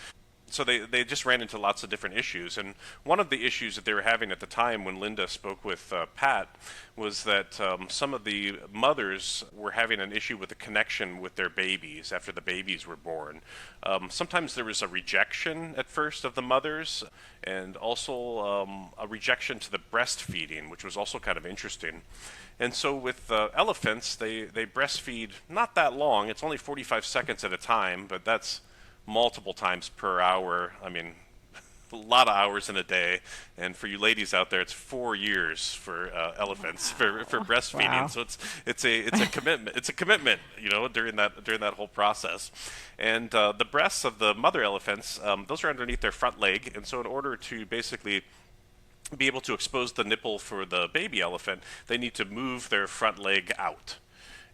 So they just ran into lots of different issues. And one of the issues that they were having at the time when Linda spoke with Pat was that some of the mothers were having an issue with the connection with their babies after the babies were born. Sometimes there was a rejection at first of the mothers, and also a rejection to the breastfeeding, which was also kind of interesting. And so with elephants, they breastfeed not that long. It's only 45 seconds at a time, but that's multiple times per hour. I mean, a lot of hours in a day. And for you ladies out there, it's 4 years for elephants for breastfeeding.
Wow.
So it's a commitment. It's a commitment, during that whole process. And the breasts of the mother elephants, those are underneath their front leg. And so in order to basically be able to expose the nipple for the baby elephant, they need to move their front leg out.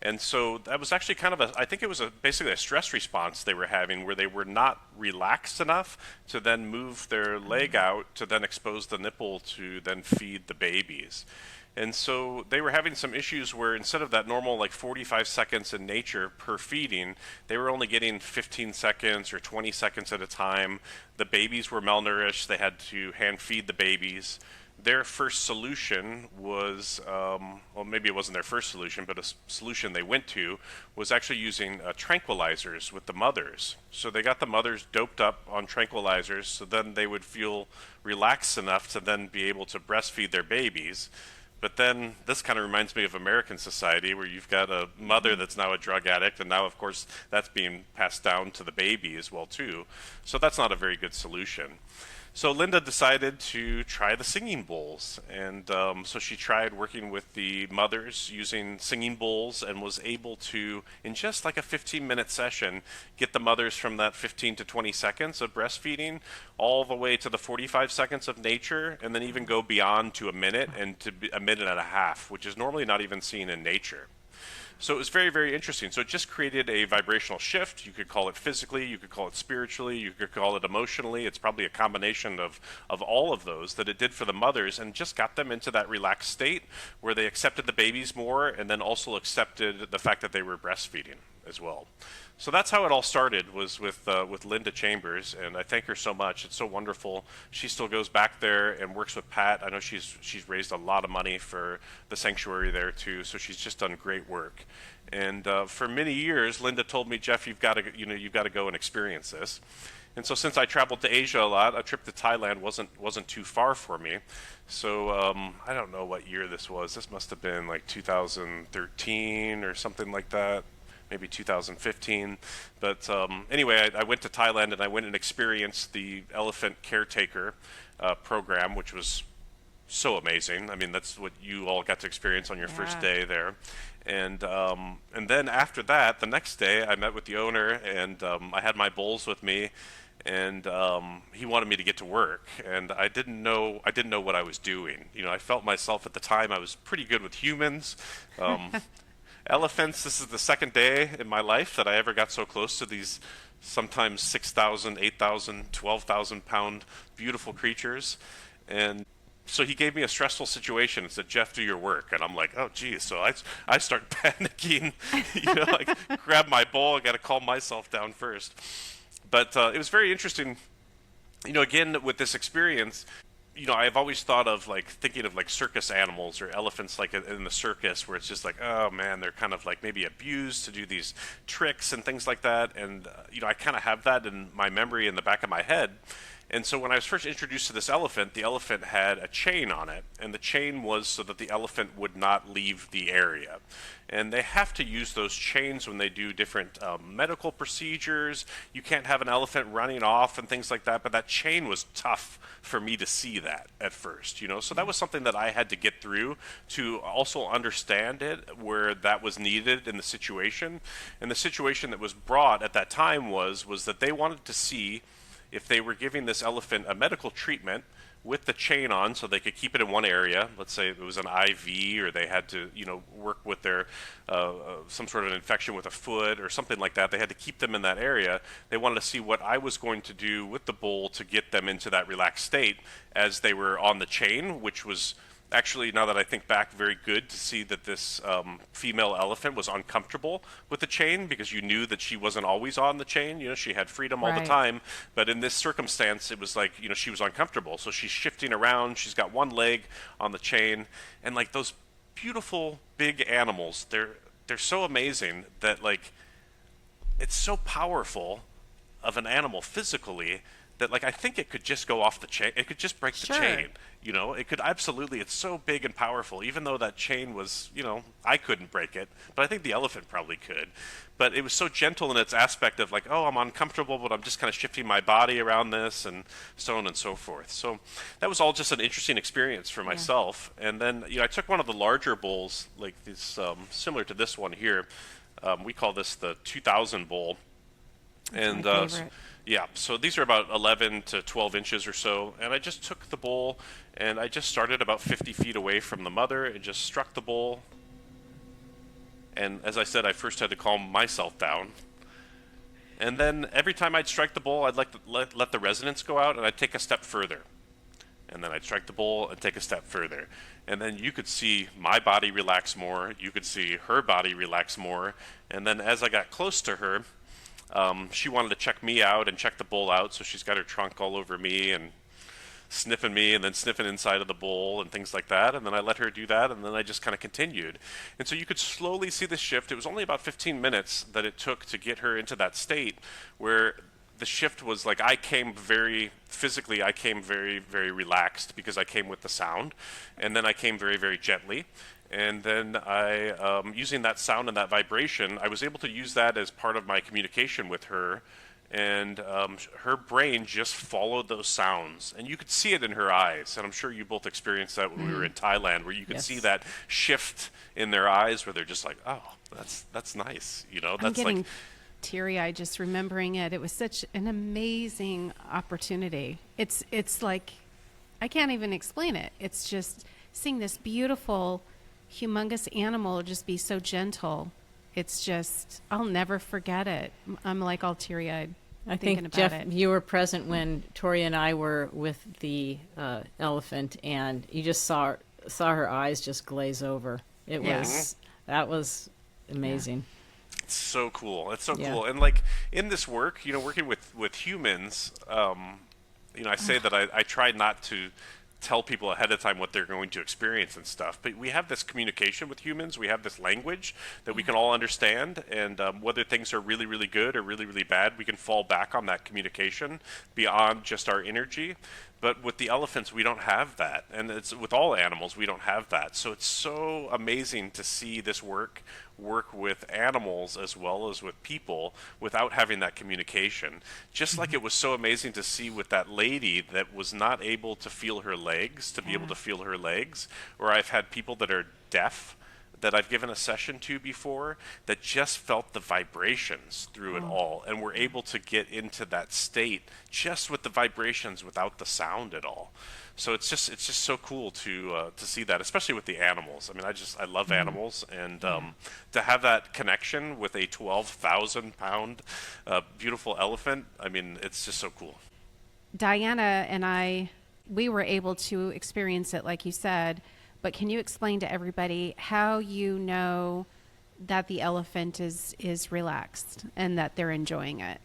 And so that was actually kind of I think it was basically a stress response they were having, where they were not relaxed enough to then move their leg out to then expose the nipple to then feed the babies. And so they were having some issues where instead of that normal 45 seconds in nature per feeding, they were only getting 15 seconds or 20 seconds at a time. The babies were malnourished. They had to hand feed the babies. their first solution was, well, maybe it wasn't their first solution, but a solution they went to was actually using tranquilizers with the mothers. So they got the mothers doped up on tranquilizers, so then they would feel relaxed enough to then be able to breastfeed their babies. But then this kind of reminds me of American society, where you've got a mother that's now a drug addict, and now, of course, that's being passed down to the baby as well too. So that's not a very good solution. So Linda decided to try the singing bowls, and so she tried working with the mothers using singing bowls, and was able to, in just like a 15-minute session, get the mothers from that 15 to 20 seconds of breastfeeding all the way to the 45 seconds of nature, and then even go beyond to a minute and to a minute and a half, which is normally not even seen in nature. So it was very, very interesting. So it just created a vibrational shift. You could call it physically, you could call it spiritually, you could call it emotionally. It's probably a combination of all of those that it did for the mothers, and just got them into that relaxed state where they accepted the babies more, and then also accepted the fact that they were breastfeeding as well. So that's how it all started, was with Linda Chambers, and I thank her so much. It's so wonderful. She still goes back there and works with Pat. I know she's raised a lot of money for the sanctuary there too, so she's just done great work. And for many years, Linda told me, Jeff, you've got to go and experience this. And so since I traveled to Asia a lot, a trip to Thailand wasn't too far for me. So I don't know what year this was. This must have been like 2013 or something like that. Maybe 2015. But anyway, I went to Thailand, and I went and experienced the elephant caretaker program, which was so amazing. I mean, that's what you all got to experience on your first day there. And then after that, the next day, I met with the owner, and I had my bowls with me, and he wanted me to get to work, and I didn't know what I was doing. You know, I felt myself at the time, I was pretty good with humans. Elephants, this is the second day in my life that I ever got so close to these sometimes 6,000, 8,000, 12,000 pound beautiful creatures. And so he gave me a stressful situation and said, Jeff, do your work. And I'm like, oh, geez. So I start panicking, like grab my bowl. I got to calm myself down first. But it was very interesting, again, with this experience. I've always thought of thinking of circus animals or elephants in the circus, where it's just oh man, they're kind of maybe abused to do these tricks and things like that. And, I kind of have that in my memory in the back of my head. And so when I was first introduced to this elephant, the elephant had a chain on it, and the chain was so that the elephant would not leave the area. And they have to use those chains when they do different medical procedures. You can't have an elephant running off and things like that, but that chain was tough for me to see that at first, So that was something that I had to get through to also understand it, where that was needed in the situation. And the situation that was brought at that time was that they wanted to see if they were giving this elephant a medical treatment with the chain on, so they could keep it in one area. Let's say it was an IV, or they had to, work with their some sort of infection with a foot or something like that. They had to keep them in that area. They wanted to see what I was going to do with the bull to get them into that relaxed state as they were on the chain, which was actually, now that I think back, very good to see that this female elephant was uncomfortable with the chain, because you knew that she wasn't always on the chain. She had freedom all the time. But in this circumstance, it was she was uncomfortable. So she's shifting around. She's got one leg on the chain. And those beautiful big animals, they're so amazing that it's so powerful of an animal physically that I think it could just go off the chain. It could just break the chain. It could absolutely. It's so big and powerful. Even though that chain was, I couldn't break it, but I think the elephant probably could. But it was so gentle in its aspect of oh, I'm uncomfortable, but I'm just kind of shifting my body around this, and so on and so forth. So that was all just an interesting experience for myself. And then I took one of the larger bowls, this similar to this one here. We call this the 2000 bowl.
That's my favorite.
Yeah, so these are about 11 to 12 inches or so, and I just took the bowl, and I just started about 50 feet away from the mother and just struck the bowl. And as I said, I first had to calm myself down. And then every time I'd strike the bowl, I'd let the resonance go out, and I'd take a step further. And then I'd strike the bowl and take a step further. And then you could see my body relax more, you could see her body relax more, and then as I got close to her, she wanted to check me out and check the bull out, so she's got her trunk all over me, and sniffing me and then sniffing inside of the bowl and things like that. And then I let her do that, and then I just kind of continued. And so you could slowly see the shift. It was only about 15 minutes that it took to get her into that state where the shift was like I came very very relaxed because I came with the sound, and then I came very, very gently. And then using that sound and that vibration, I was able to use that as part of my communication with her. And her brain just followed those sounds. And you could see it in her eyes. And I'm sure you both experienced that when we were in Thailand, where you could see that shift in their eyes where they're just like, oh, that's nice. That's
I'm getting
like
teary-eyed just remembering it. It was such an amazing opportunity. It's like, I can't even explain it. It's just seeing this beautiful, humongous animal just be so gentle. It's just, I'll never forget it. I'm like all teary-eyed
I
thinking
think,
about
Jeff,
it.
you were present when Toria and I were with the elephant, and you just saw her eyes just glaze over. That was amazing.
it's so cool. It's so
Yeah.
cool. And like in this work, working with humans, I say that I try not to tell people ahead of time what they're going to experience and stuff. But we have this communication with humans. We have this language that we can all understand. And whether things are really, really good or really, really bad, we can fall back on that communication beyond just our energy. But with the elephants, we don't have that. And it's with all animals, we don't have that. So it's so amazing to see this work with animals as well as with people without having that communication. Just like it was so amazing to see with that lady that was not able to feel her legs, to be able to feel her legs. Or I've had people that are deaf that I've given a session to before that just felt the vibrations through it all and were able to get into that state just with the vibrations without the sound at all. So it's just so cool to see that, especially with the animals. I mean, I love animals, and to have that connection with a 12,000-pound beautiful elephant. I mean, it's just so cool.
Diana and I, we were able to experience it, like you said, but can you explain to everybody how you know that the elephant is relaxed and that they're enjoying it?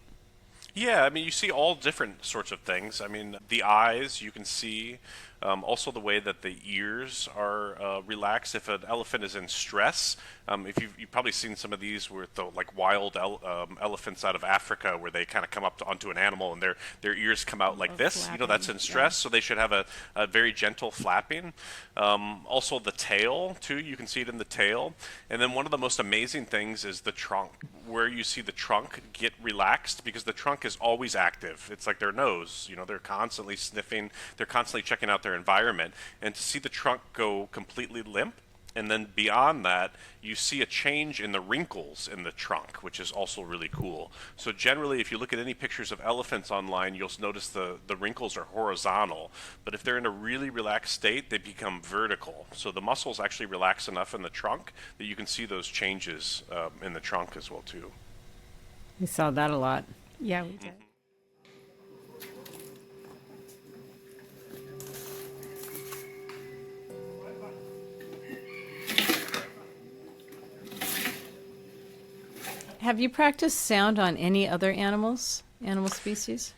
Yeah, I mean, you see all different sorts of things. I mean, the eyes, you can see. Also, the way that the ears are relaxed. If an elephant is in stress, if you've probably seen some of these with the like wild elephants out of Africa, where they kind of come up onto an animal and their ears come out like this.
Flapping,
That's in stress, so they should have a very gentle flapping. Also, the tail too. You can see it in the tail. And then one of the most amazing things is the trunk, where you see the trunk get relaxed because the trunk is always active. It's like their nose. They're constantly sniffing. They're constantly checking out their environment. And to see the trunk go completely limp, and then beyond that, you see a change in the wrinkles in the trunk, which is also really cool. So generally, if you look at any pictures of elephants online, you'll notice the wrinkles are horizontal. But if they're in a really relaxed state, they become vertical. So the muscles actually relax enough in the trunk that you can see those changes in the trunk as well, too.
We saw that a lot.
Yeah, we did.
Have you practiced sound on any other animal species?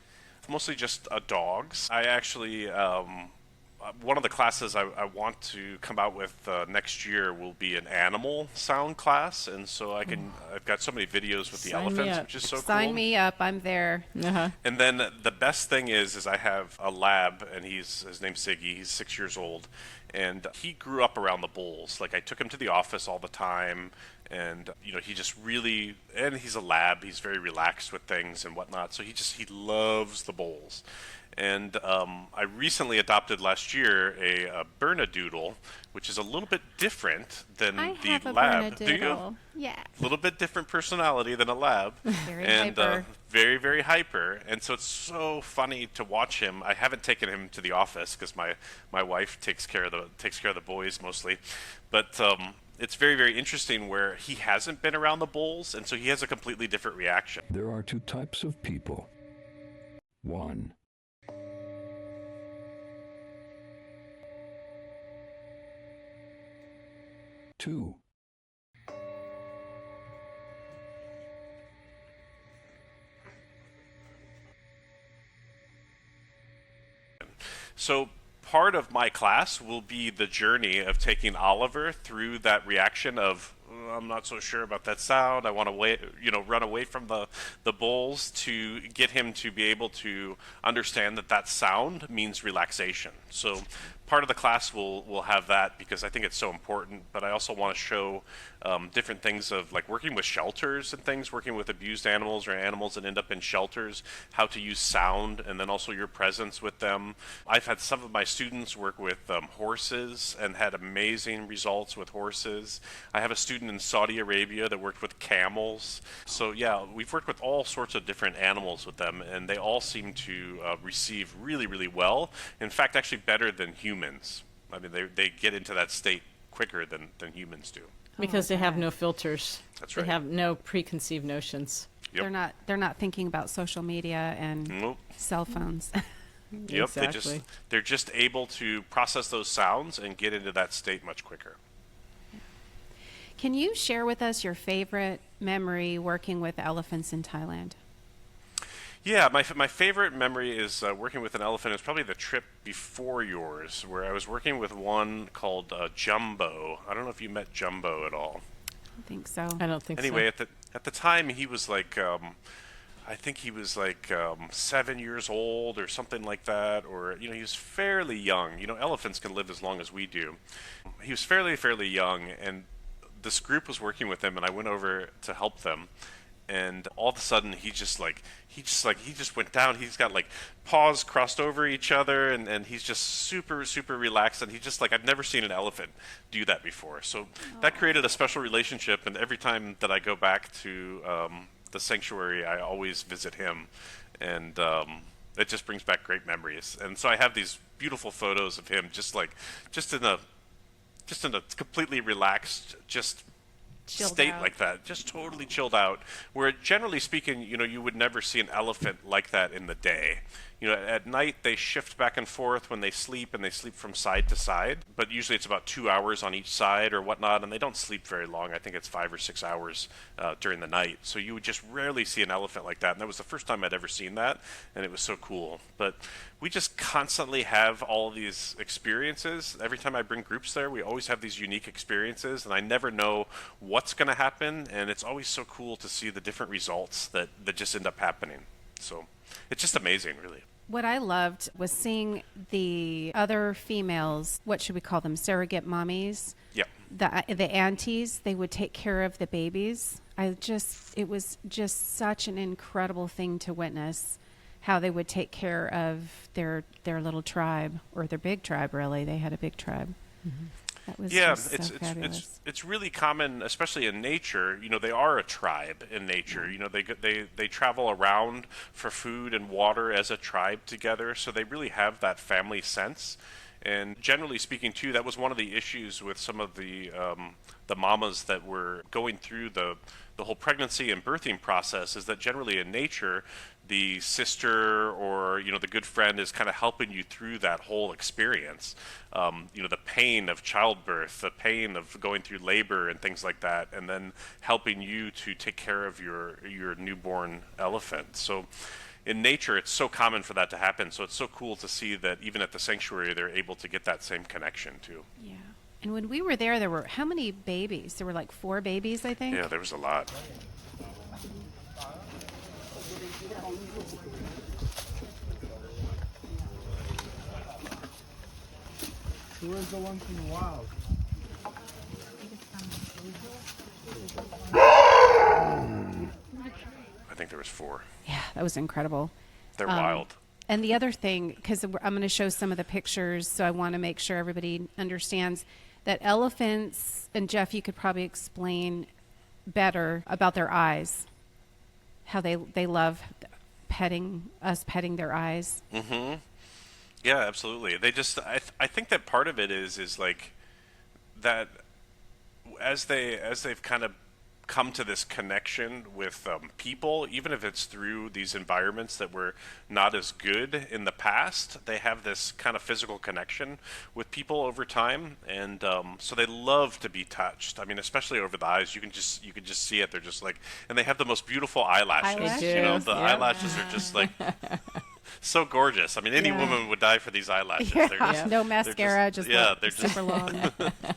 Mostly just dogs. I actually, one of the classes I want to come out with next year will be an animal sound class, and so I've got so many videos with the
Sign me
elephants,
up.
which is so cool.
Sign me up. I'm there.
Uh-huh.
And then the best thing is I have a lab, and his name's Siggy. He's 6 years old, and he grew up around the bulls. Like I took him to the office all the time, and he just really, and he's a lab. He's very relaxed with things and whatnot. So he loves the bulls. And I recently adopted last year a Bernedoodle, which is a little bit different than
I
the
have a
lab. Do you?
Bernedoodle. Yeah.
A little bit different personality than a lab.
Very
and
hyper.
Very, very hyper. And so it's so funny to watch him. I haven't taken him to the office because my wife takes care of the boys mostly. But it's very, very interesting where he hasn't been around the bulls, and so he has a completely different reaction.
There are two types of people. One, two.
So part of my class will be the journey of taking Oliver through that reaction of, I'm not so sure about that sound. I want to run away from the bowls, to get him to be able to understand that that sound means relaxation. So part of the class will have that, because I think it's so important. But I also want to show different things of like working with shelters and things, working with abused animals or animals that end up in shelters, how to use sound, and then also your presence with them. I've had some of my students work with horses and had amazing results with horses. I have a student in Saudi Arabia that worked with camels. So yeah, we've worked with all sorts of different animals with them, and they all seem to receive really, really well. In fact, actually better than humans. I mean, they get into that state quicker than humans do.
Because they have no filters.
That's right.
They have no preconceived notions.
Yep.
They're not thinking about social media and
Nope.
cell phones.
Yep,
Exactly.
they're just able to process those sounds and get into that state much quicker.
Can you share with us your favorite memory working with elephants in Thailand?
Yeah, my favorite memory is working with an elephant. It's probably the trip before yours, where I was working with one called Jumbo. I don't know if you met Jumbo at all.
I don't think so.
I don't think
Anyway,
so.
at the time he was like, I think he was like 7 years old or something like that, or he was fairly young. Elephants can live as long as we do. He was fairly young, and this group was working with him, and I went over to help them. And all of a sudden, he just went down. He's got like paws crossed over each other, and he's just super, super relaxed. And he's just like, I've never seen an elephant do that before. So that created a special relationship. And every time that I go back to the sanctuary, I always visit him, and it just brings back great memories. And so I have these beautiful photos of him, just in a completely relaxed, just
Chilled
state
out.
like that, just totally chilled out, where generally speaking, you would never see an elephant like that in the day. At night they shift back and forth when they sleep, and they sleep from side to side, but usually it's about 2 hours on each side or whatnot, and they don't sleep very long. I think it's 5 or 6 hours during the night. So you would just rarely see an elephant like that, and that was the first time I'd ever seen that, and it was so cool. But we just constantly have all of these experiences. Every time I bring groups there, we always have these unique experiences, and I never know what's going to happen, and it's always so cool to see the different results that just end up happening. So it's just amazing, really.
What I loved was seeing the other females, what should we call them, surrogate mommies?
Yep.
The aunties, they would take care of the babies. It was just such an incredible thing to witness, how they would take care of their little tribe, or their big tribe, really. They had a big tribe. Mm-hmm. That was just so fabulous.
It's really common, especially in nature. They are a tribe in nature. They travel around for food and water as a tribe together, so they really have that family sense. And generally speaking, too, that was one of the issues with some of the mamas that were going through the whole pregnancy and birthing process, is that generally in nature, the sister or the good friend is kind of helping you through that whole experience. The pain of childbirth, the pain of going through labor and things like that, and then helping you to take care of your newborn elephant. So in nature, it's so common for that to happen. So it's so cool to see that even at the sanctuary, they're able to get that same connection too.
Yeah. And when we were there were how many babies? There were like 4 babies, I think.
Yeah, there was a lot.
Where's the ones in the wild?
I think there was 4.
Yeah, that was incredible.
They're wild.
And the other thing, because I'm going to show some of the pictures, so I want to make sure everybody understands that elephants, and Jeff, you could probably explain better about their eyes, how they love petting their eyes.
Mm-hmm. Yeah, absolutely. They just, I think that part of it is like that as they've kind of come to this connection with people, even if it's through these environments that were not as good in the past, they have this kind of physical connection with people over time, and so they love to be touched. I mean, especially over the eyes, you can just see it. They're just like, and they have the most beautiful eyelashes.
Eyelashes?
They do.
The
Yeah.
eyelashes are just like so gorgeous. I mean, any
Yeah.
woman would die for these eyelashes.
Yeah.
They're just,
No mascara,
yeah, they're
super long.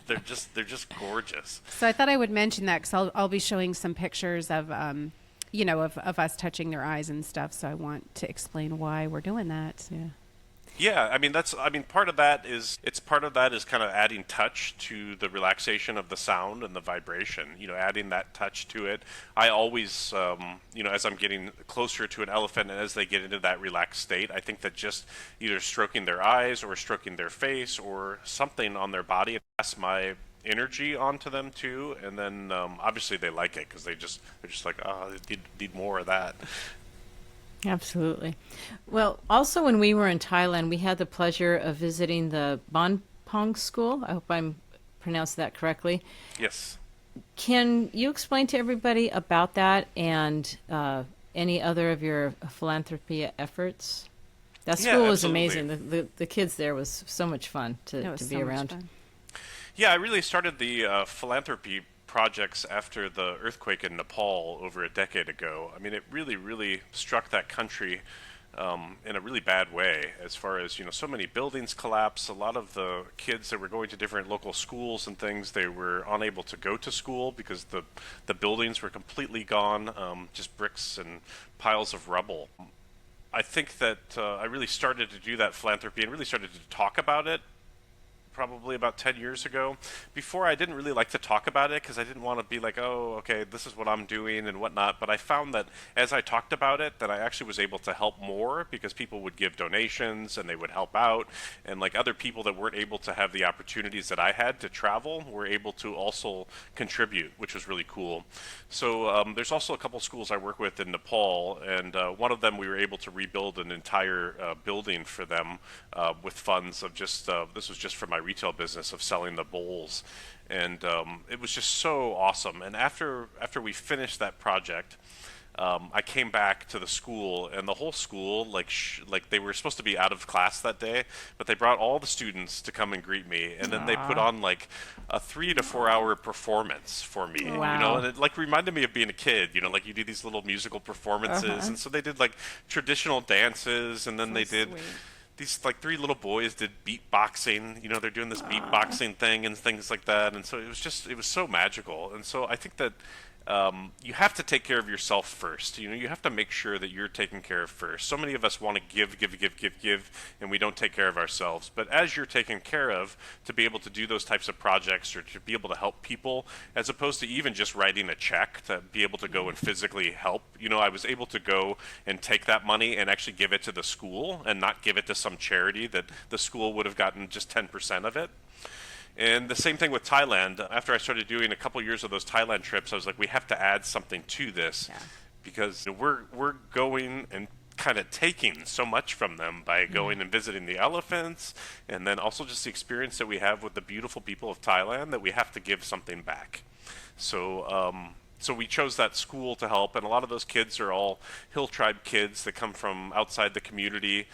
they're just gorgeous.
So I thought I would mention that because I'll be showing some pictures of, of us touching their eyes and stuff. So I want to explain why we're doing that. Yeah.
Yeah, I mean part of that is kind of adding touch to the relaxation of the sound and the vibration. Adding that touch to it. I always, as I'm getting closer to an elephant and as they get into that relaxed state, I think that just either stroking their eyes or stroking their face or something on their body pass my energy onto them too, and then obviously they like it because they're just like, oh, they need more of that.
Absolutely. Well, also when we were in Thailand, we had the pleasure of visiting the Bon Pong School. I hope I'm pronounced that correctly.
Yes.
Can you explain to everybody about that and any other of your philanthropy efforts? That school was
absolutely.
amazing. The kids there was so much fun
It
to
was
be
so much
around.
fun.
Yeah, I really started the philanthropy projects after the earthquake in Nepal over a decade ago. I mean, it really, really struck that country in a really bad way as far as, so many buildings collapsed. A lot of the kids that were going to different local schools and things, they were unable to go to school because the buildings were completely gone, just bricks and piles of rubble. I think that I really started to do that philanthropy and really started to talk about it probably about 10 years ago. Before, I didn't really like to talk about it because I didn't want to be like, oh, okay, this is what I'm doing and whatnot. But I found that as I talked about it, that I actually was able to help more because people would give donations and they would help out. And like other people that weren't able to have the opportunities that I had to travel were able to also contribute, which was really cool. So there's also a couple schools I work with in Nepal, and one of them we were able to rebuild an entire building for them with funds of just, this was just for my retail business of selling the bowls, and it was just so awesome. And after we finished that project, I came back to the school, and the whole school, like they were supposed to be out of class that day, but they brought all the students to come and greet me, and then they put on like a 3 to 4 hour performance for me.
Wow.
And it like reminded me of being a kid. Like you do these little musical performances, and so they did like traditional dances, and then they did.
Sweet.
These like 3 little boys did beatboxing. They're doing this beatboxing thing and things like that, and so it was so magical. And so I think that you have to take care of yourself first. You have to make sure that you're taken care of first. So many of us want to give, and we don't take care of ourselves. But as you're taken care of, to be able to do those types of projects or to be able to help people, as opposed to even just writing a check, to be able to go and physically help. I was able to go and take that money and actually give it to the school and not give it to some charity that the school would have gotten just 10% of it. And the same thing with Thailand. After I started doing a couple years of those Thailand trips, I was like, we have to add something to this because we're going and kind of taking so much from them by going and visiting the elephants, and then also just the experience that we have with the beautiful people of Thailand, that we have to give something back. So we chose that school to help, and a lot of those kids are all hill tribe kids that come from outside the community.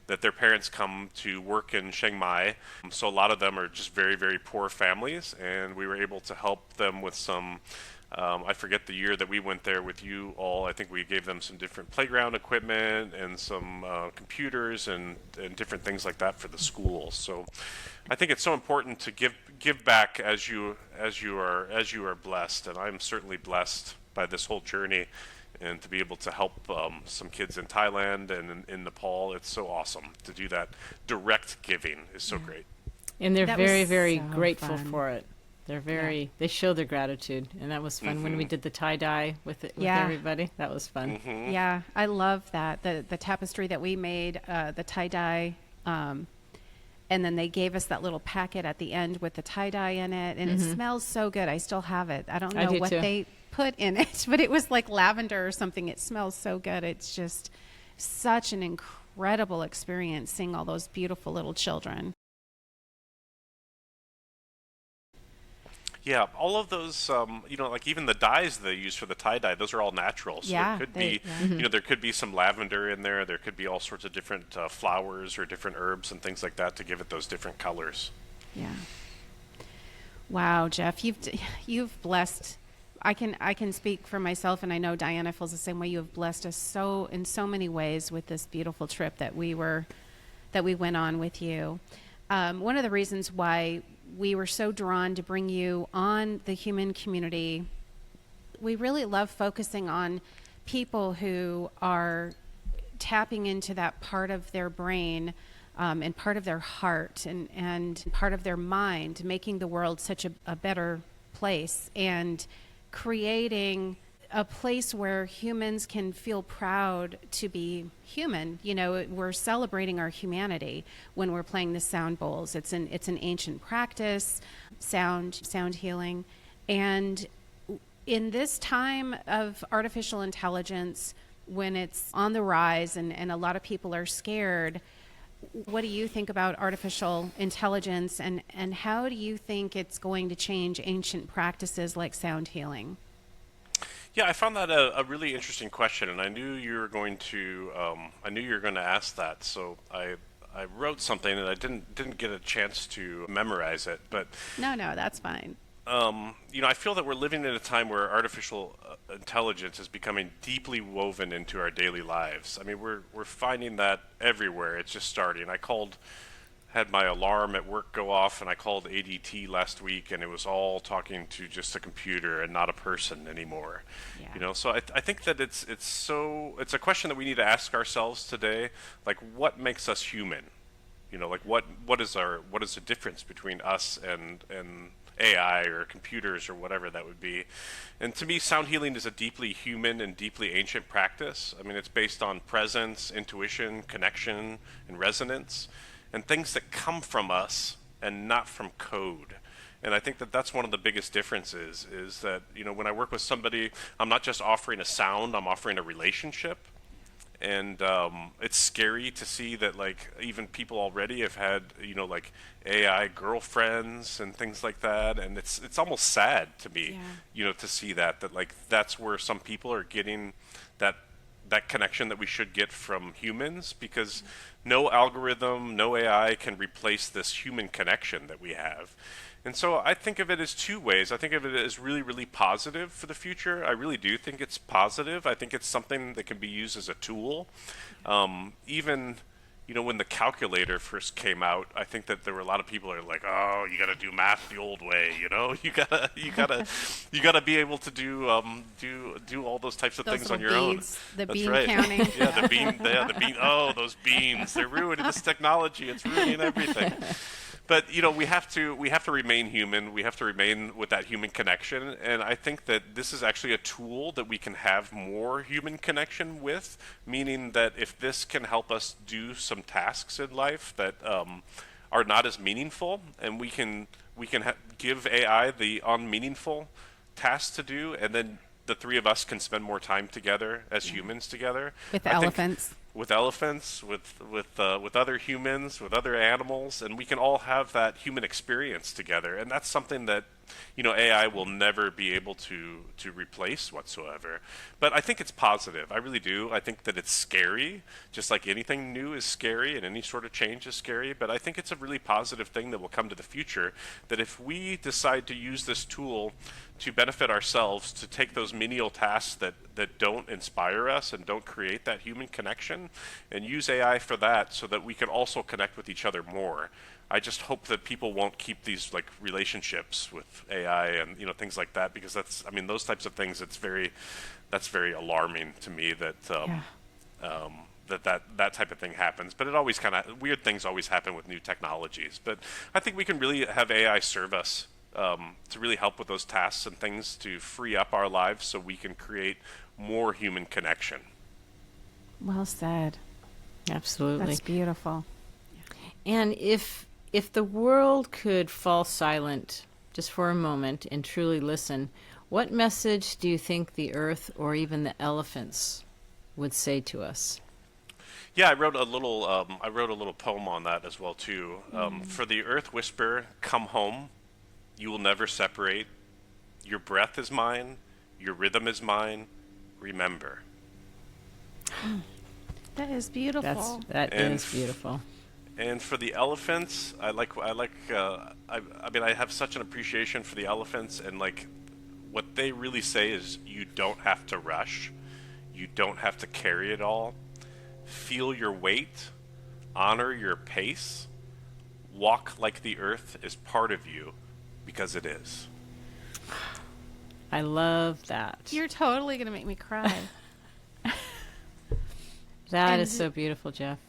That their parents come to work in Chiang Mai. So a lot of them are just very, very poor families, and we were able to help them with some, I forget the year that we went there with you all. I think we gave them some different playground equipment and some computers and different things like that for the school. So I think it's so important to give back as you are blessed, and I'm certainly blessed by this whole journey. And to be able to help some kids in Thailand and in Nepal, it's so awesome to do that. Direct giving is so great.
And they're
That
very,
was
very
so
grateful
fun.
for it. They show their gratitude, and that was fun when we did the tie-dye with everybody. That was fun.
Yeah, I love that. The tapestry that we made, the tie-dye, and then they gave us that little packet at the end with the tie-dye in it, and it smells so good. I still have it. I don't
I
know
do
what
too.
they put in it, but it was like lavender or something. It smells so good. It's just such an incredible experience seeing all those beautiful little children.
Yeah, all of those, like even the dyes they use for the tie-dye, those are all natural. So
Yeah,
there could
they-
be, there could be some lavender in there. There could be all sorts of different flowers or different herbs and things like that to give it those different colors.
Yeah. Wow, Jeff, you've blessed. I can speak for myself, and I know Diana feels the same way. You have blessed us so in so many ways with this beautiful trip that we went on with you. One of the reasons why we were so drawn to bring you on the human community, we really love focusing on people who are tapping into that part of their brain and part of their heart and part of their mind, making the world such a better place and creating a place where humans can feel proud to be human. You know, we're celebrating our humanity when we're playing the sound bowls. It's an ancient practice, sound healing. And in this time of artificial intelligence, when it's on the rise and a lot of people are scared, what do you think about artificial intelligence, and how do you think it's going to change ancient practices like sound healing?
Yeah, I found that a really interesting question, and I knew you were going to ask that. So I wrote something, and I didn't get a chance to memorize it, but
No, that's fine.
I feel that we're living in a time where artificial intelligence is becoming deeply woven into our daily lives. I mean, we're finding that everywhere. It's just starting. Had my alarm at work go off, and I called ADT last week, and it was all talking to just a computer and not a person anymore.
Yeah.
So I think that it's a question that we need to ask ourselves today. Like, what makes us human? Like what is the difference between us and AI or computers or whatever that would be? And to me, sound healing is a deeply human and deeply ancient practice. I mean, it's based on presence, intuition, connection, and resonance, and things that come from us and not from code. And I think that that's one of the biggest differences is that, when I work with somebody, I'm not just offering a sound, I'm offering a relationship. And it's scary to see that, like, even people already have had, like AI girlfriends and things like that. And it's almost sad to me, to see that like that's where some people are getting that connection that we should get from humans, because no algorithm, no AI can replace this human connection that we have. And so I think of it as two ways. I think of it as really, really positive for the future. I really do think it's positive. I think it's something that can be used as a tool. Even, when the calculator first came out, I think that there were a lot of people that are like, "Oh, you got to do math the old way." You gotta be able to do all those types of
Those
things on
little
your
beads,
own.
the
That's
bean
right.
counting.
Yeah, the bean. Oh, those beans! They're ruining this technology. It's ruining everything. But we have to remain human. We have to remain with that human connection, and I think that this is actually a tool that we can have more human connection with. Meaning that if this can help us do some tasks in life that are not as meaningful, and we can give AI the unmeaningful tasks to do, and then the three of us can spend more time together as humans together.
With
I think
elephants.
with elephants, with other humans, with other animals, and we can all have that human experience together. And that's something that AI will never be able to replace whatsoever. But I think it's positive. I really do. I think that it's scary, just like anything new is scary and any sort of change is scary. But I think it's a really positive thing that will come to the future. That if we decide to use this tool to benefit ourselves, to take those menial tasks that don't inspire us and don't create that human connection, and use AI for that, so that we can also connect with each other more. I just hope that people won't keep these like relationships with AI and things like that, because those types of things, that's very alarming to me that that type of thing happens. But it always weird things always happen with new technologies. But I think we can really have AI serve us to really help with those tasks and things, to free up our lives so we can create more human connection.
Well said.
Absolutely.
That's beautiful.
And if the world could fall silent just for a moment and truly listen, what message do you think the earth or even the elephants would say to us?
Yeah, I wrote a little poem on that as well too. For the earth whisper, come home. You will never separate. Your breath is mine. Your rhythm is mine. Remember.
That is beautiful.
That is beautiful.
And for the elephants, I mean, I have such an appreciation for the elephants, and like what they really say is you don't have to rush. You don't have to carry it all. Feel your weight, honor your pace, walk like the earth is part of you, because it is.
I love that.
You're totally going to make me cry.
That
And
is so beautiful, Jeff.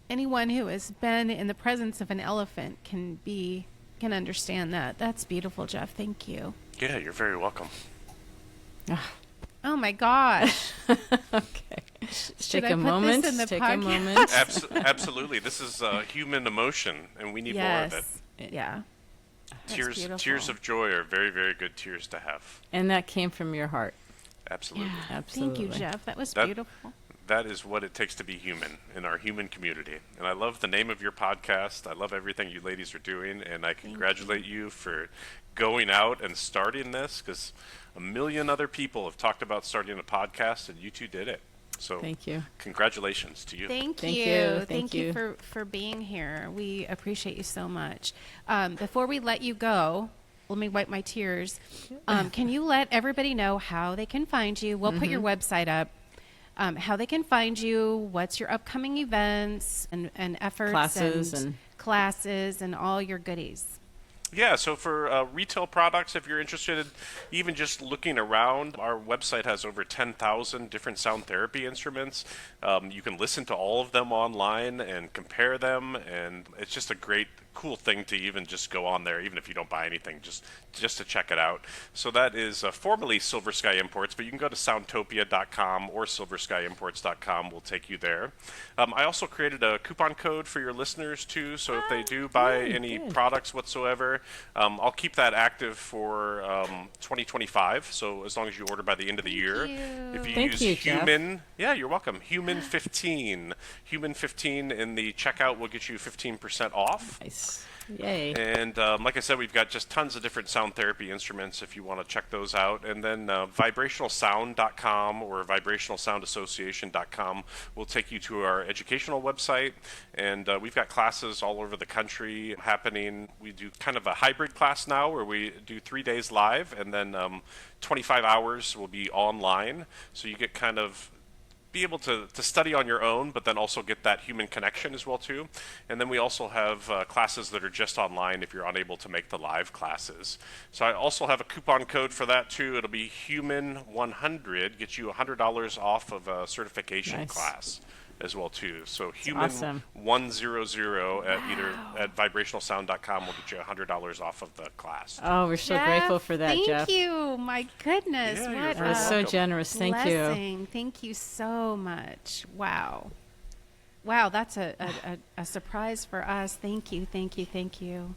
Anyone who has been in the presence of an elephant can understand that. That's beautiful, Jeff. Thank you.
Yeah, you're very welcome.
Oh my gosh.
Okay.
Should
Take
I
a
put
moment.
this in the
Take
podcast?
a moment.
Absolutely. This is human emotion, and we need more of it.
Yeah. That's beautiful.
Tears of joy are very, very good tears to have.
And that came from your heart.
Absolutely.
Yeah.
Absolutely.
Thank you, Jeff. That was
That-
beautiful.
That is what it takes to be human in our human community. And I love the name of your podcast. I love everything you ladies are doing, and I congratulate you for going out and starting this, because a million other people have talked about starting a podcast, and you two did it. So
Thank you.
congratulations to you.
Thank
Thank
you.
you.
Thank you for being here. We appreciate you so much. Before we let you go, let me wipe my tears. Can you let everybody know how they can find you? We'll put your website up. How they can find you, what's your upcoming events and efforts, classes and all your goodies.
Yeah, so for retail products, if you're interested in even just looking around, our website has over 10,000 different sound therapy instruments. You can listen to all of them online and compare them, and it's just a great, cool thing to even just go on there, even if you don't buy anything, just to check it out. So that is formerly Silver Sky Imports, but you can go to soundtopia.com or silverskyimports.com. We'll take you there. I also created a coupon code for your listeners, too, so if they do buy any products whatsoever, I'll keep that active for 2025, so as long as you order by the end of the year. If you
Thank
use
you, Jeff.
Human, yeah, you're welcome. Human 15 in the checkout will get you 15% off.
Nice. Yay.
And like I said, we've got just tons of different sound therapy instruments if you want to check those out. And then vibrationalsound.com or vibrationalsoundassociation.com will take you to our educational website. And we've got classes all over the country happening. We do kind of a hybrid class now where we do 3 days live, and then 25 hours will be online. So you get kind of be able to study on your own, but then also get that human connection as well too. And then we also have classes that are just online if you're unable to make the live classes. So I also have a coupon code for that too. It'll be Human100, gets you $100 off of a certification class as well too. So Human 100 at vibrationalsound.com will get you $100 off of the class.
Oh, we're so grateful for that, Jeff.
Thank you. My goodness.
Yeah, you're
what
very
a
so generous. Thank you.
blessing. Thank you so much. Wow. Wow, that's a surprise for us. Thank you. Thank you. Thank you.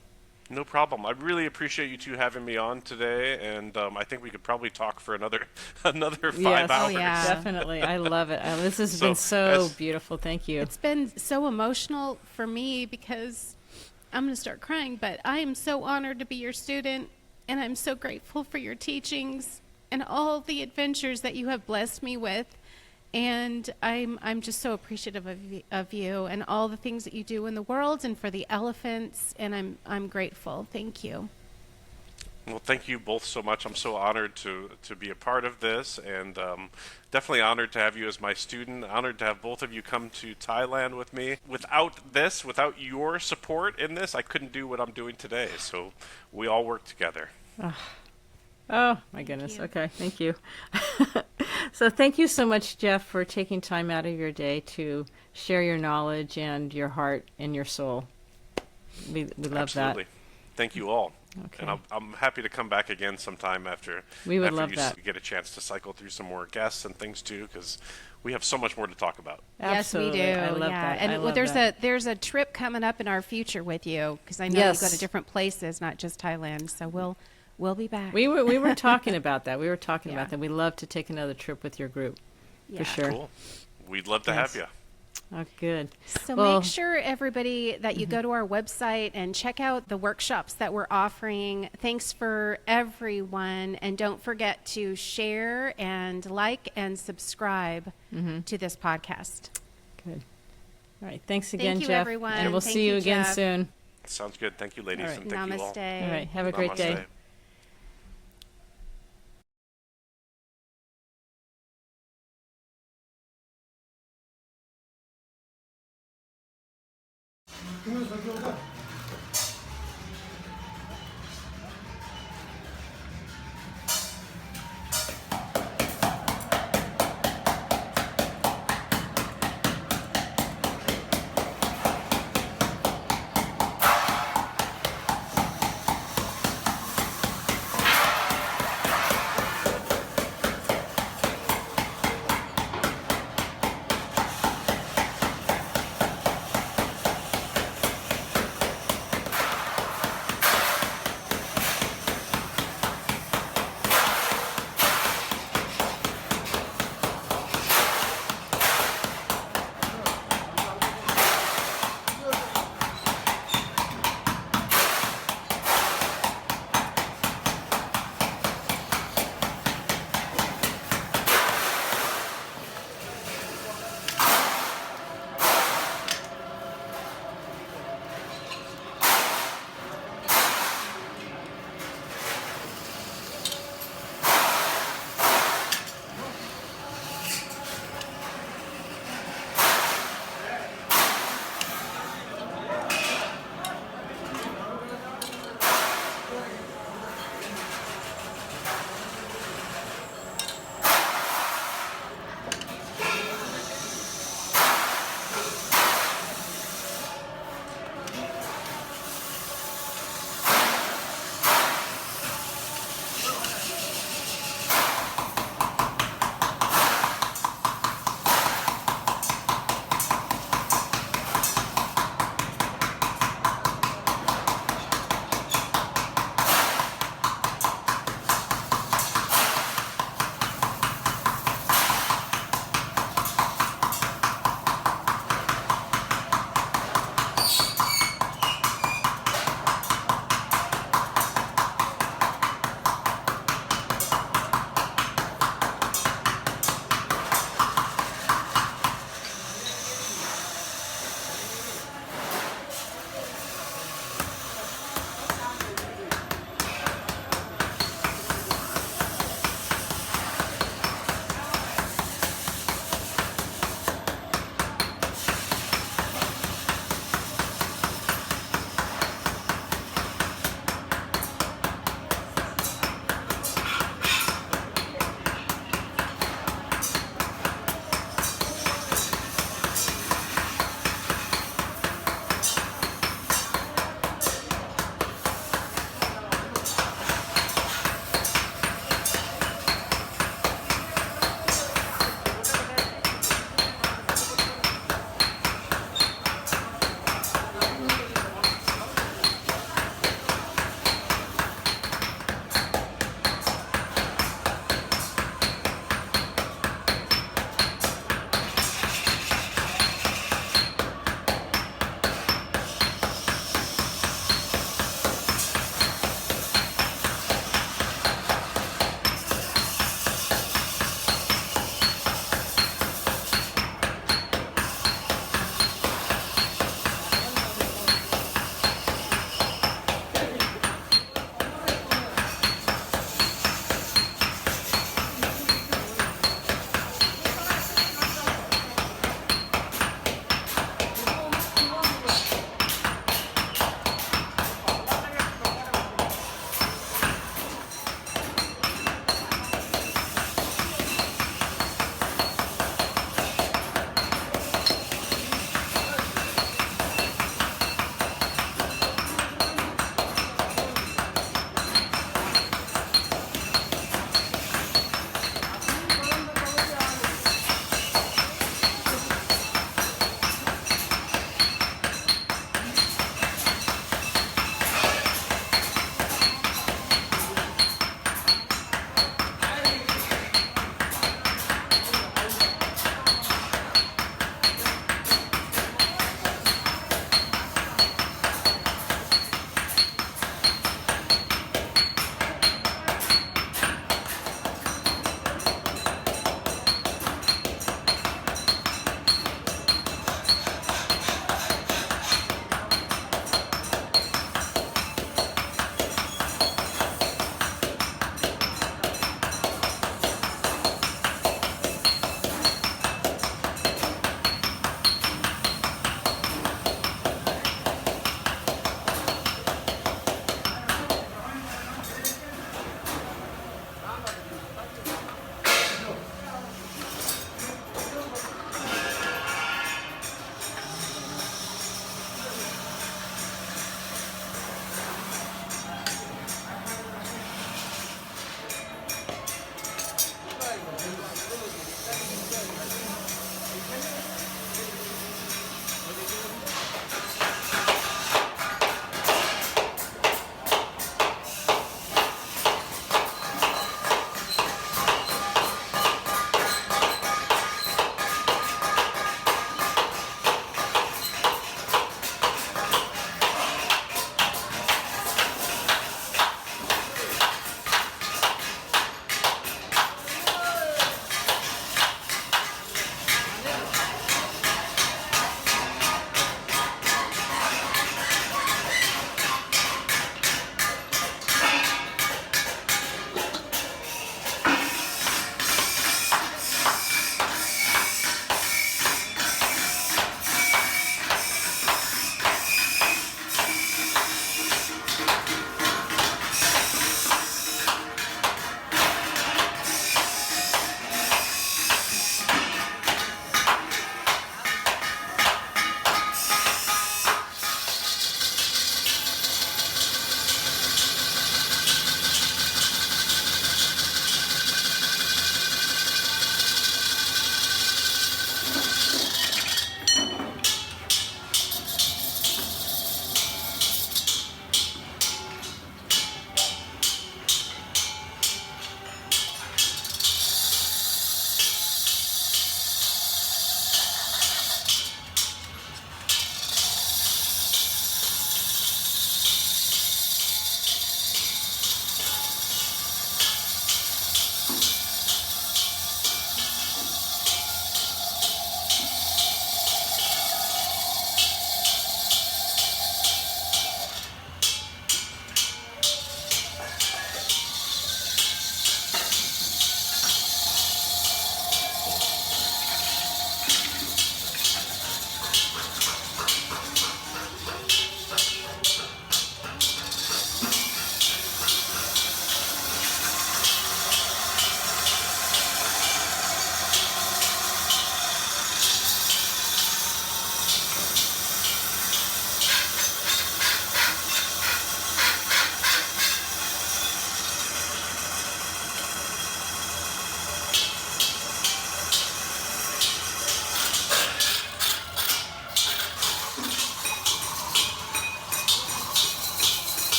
No problem. I really appreciate you two having me on today, and I think we could probably talk for another 5
Yes.
hours.
Oh, yeah.
Definitely. I love it. This has been so beautiful. Thank you.
It's been so emotional for me because I'm going to start crying, but I am so honored to be your student, and I'm so grateful for your teachings and all the adventures that you have blessed me with. And I'm just so appreciative of you and all the things that you do in the world and for the elephants, and I'm grateful. Thank you.
Well, thank you both so much. I'm so honored to be a part of this, and definitely honored to have you as my student. Honored to have both of you come to Thailand with me. Without your support in this, I couldn't do what I'm doing today. So we all work together.
Oh, my goodness. Okay. Thank you. So thank you so much, Jeff, for taking time out of your day to share your knowledge and your heart and your soul. We love
Absolutely.
that.
Thank you all.
Okay.
And I'm happy to come back again sometime after
We would love
you
that.
get a chance to cycle through some more guests and things too, because we have so much more to talk about.
Absolutely.
Yes, we do.
I love
yeah.
that.
And
I love
there's
that.
there's a trip coming up in our future with you because I know
Yes.
you go to different places, not just Thailand. So we'll be back.
We were talking about that. We were talking
Yeah.
about that. We'd love to take another trip with your group.
Yeah.
For sure.
Cool. We'd love to have you.
Oh, good.
So
Well-
make sure, everybody, that you go to our website and check out the workshops that we're offering. Thanks for everyone. And don't forget to share and like and subscribe to this podcast.
Good. All right. Thanks again,
you,
Jeff.
everyone.
And we'll
Thank
see you
you,
again
Jeff.
soon.
Sounds good. Thank you, ladies,
All right.
and thank you all.
Namaste.
All right. Have a great day.
Namaste.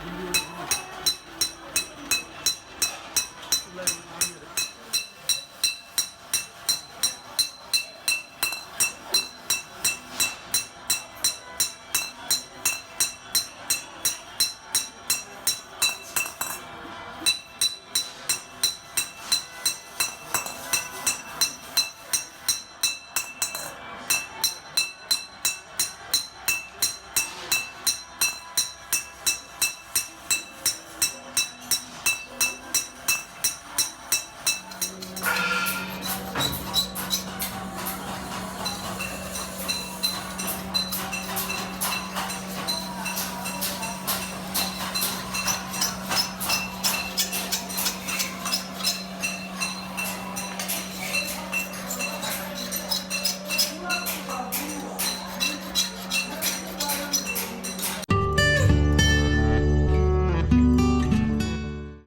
you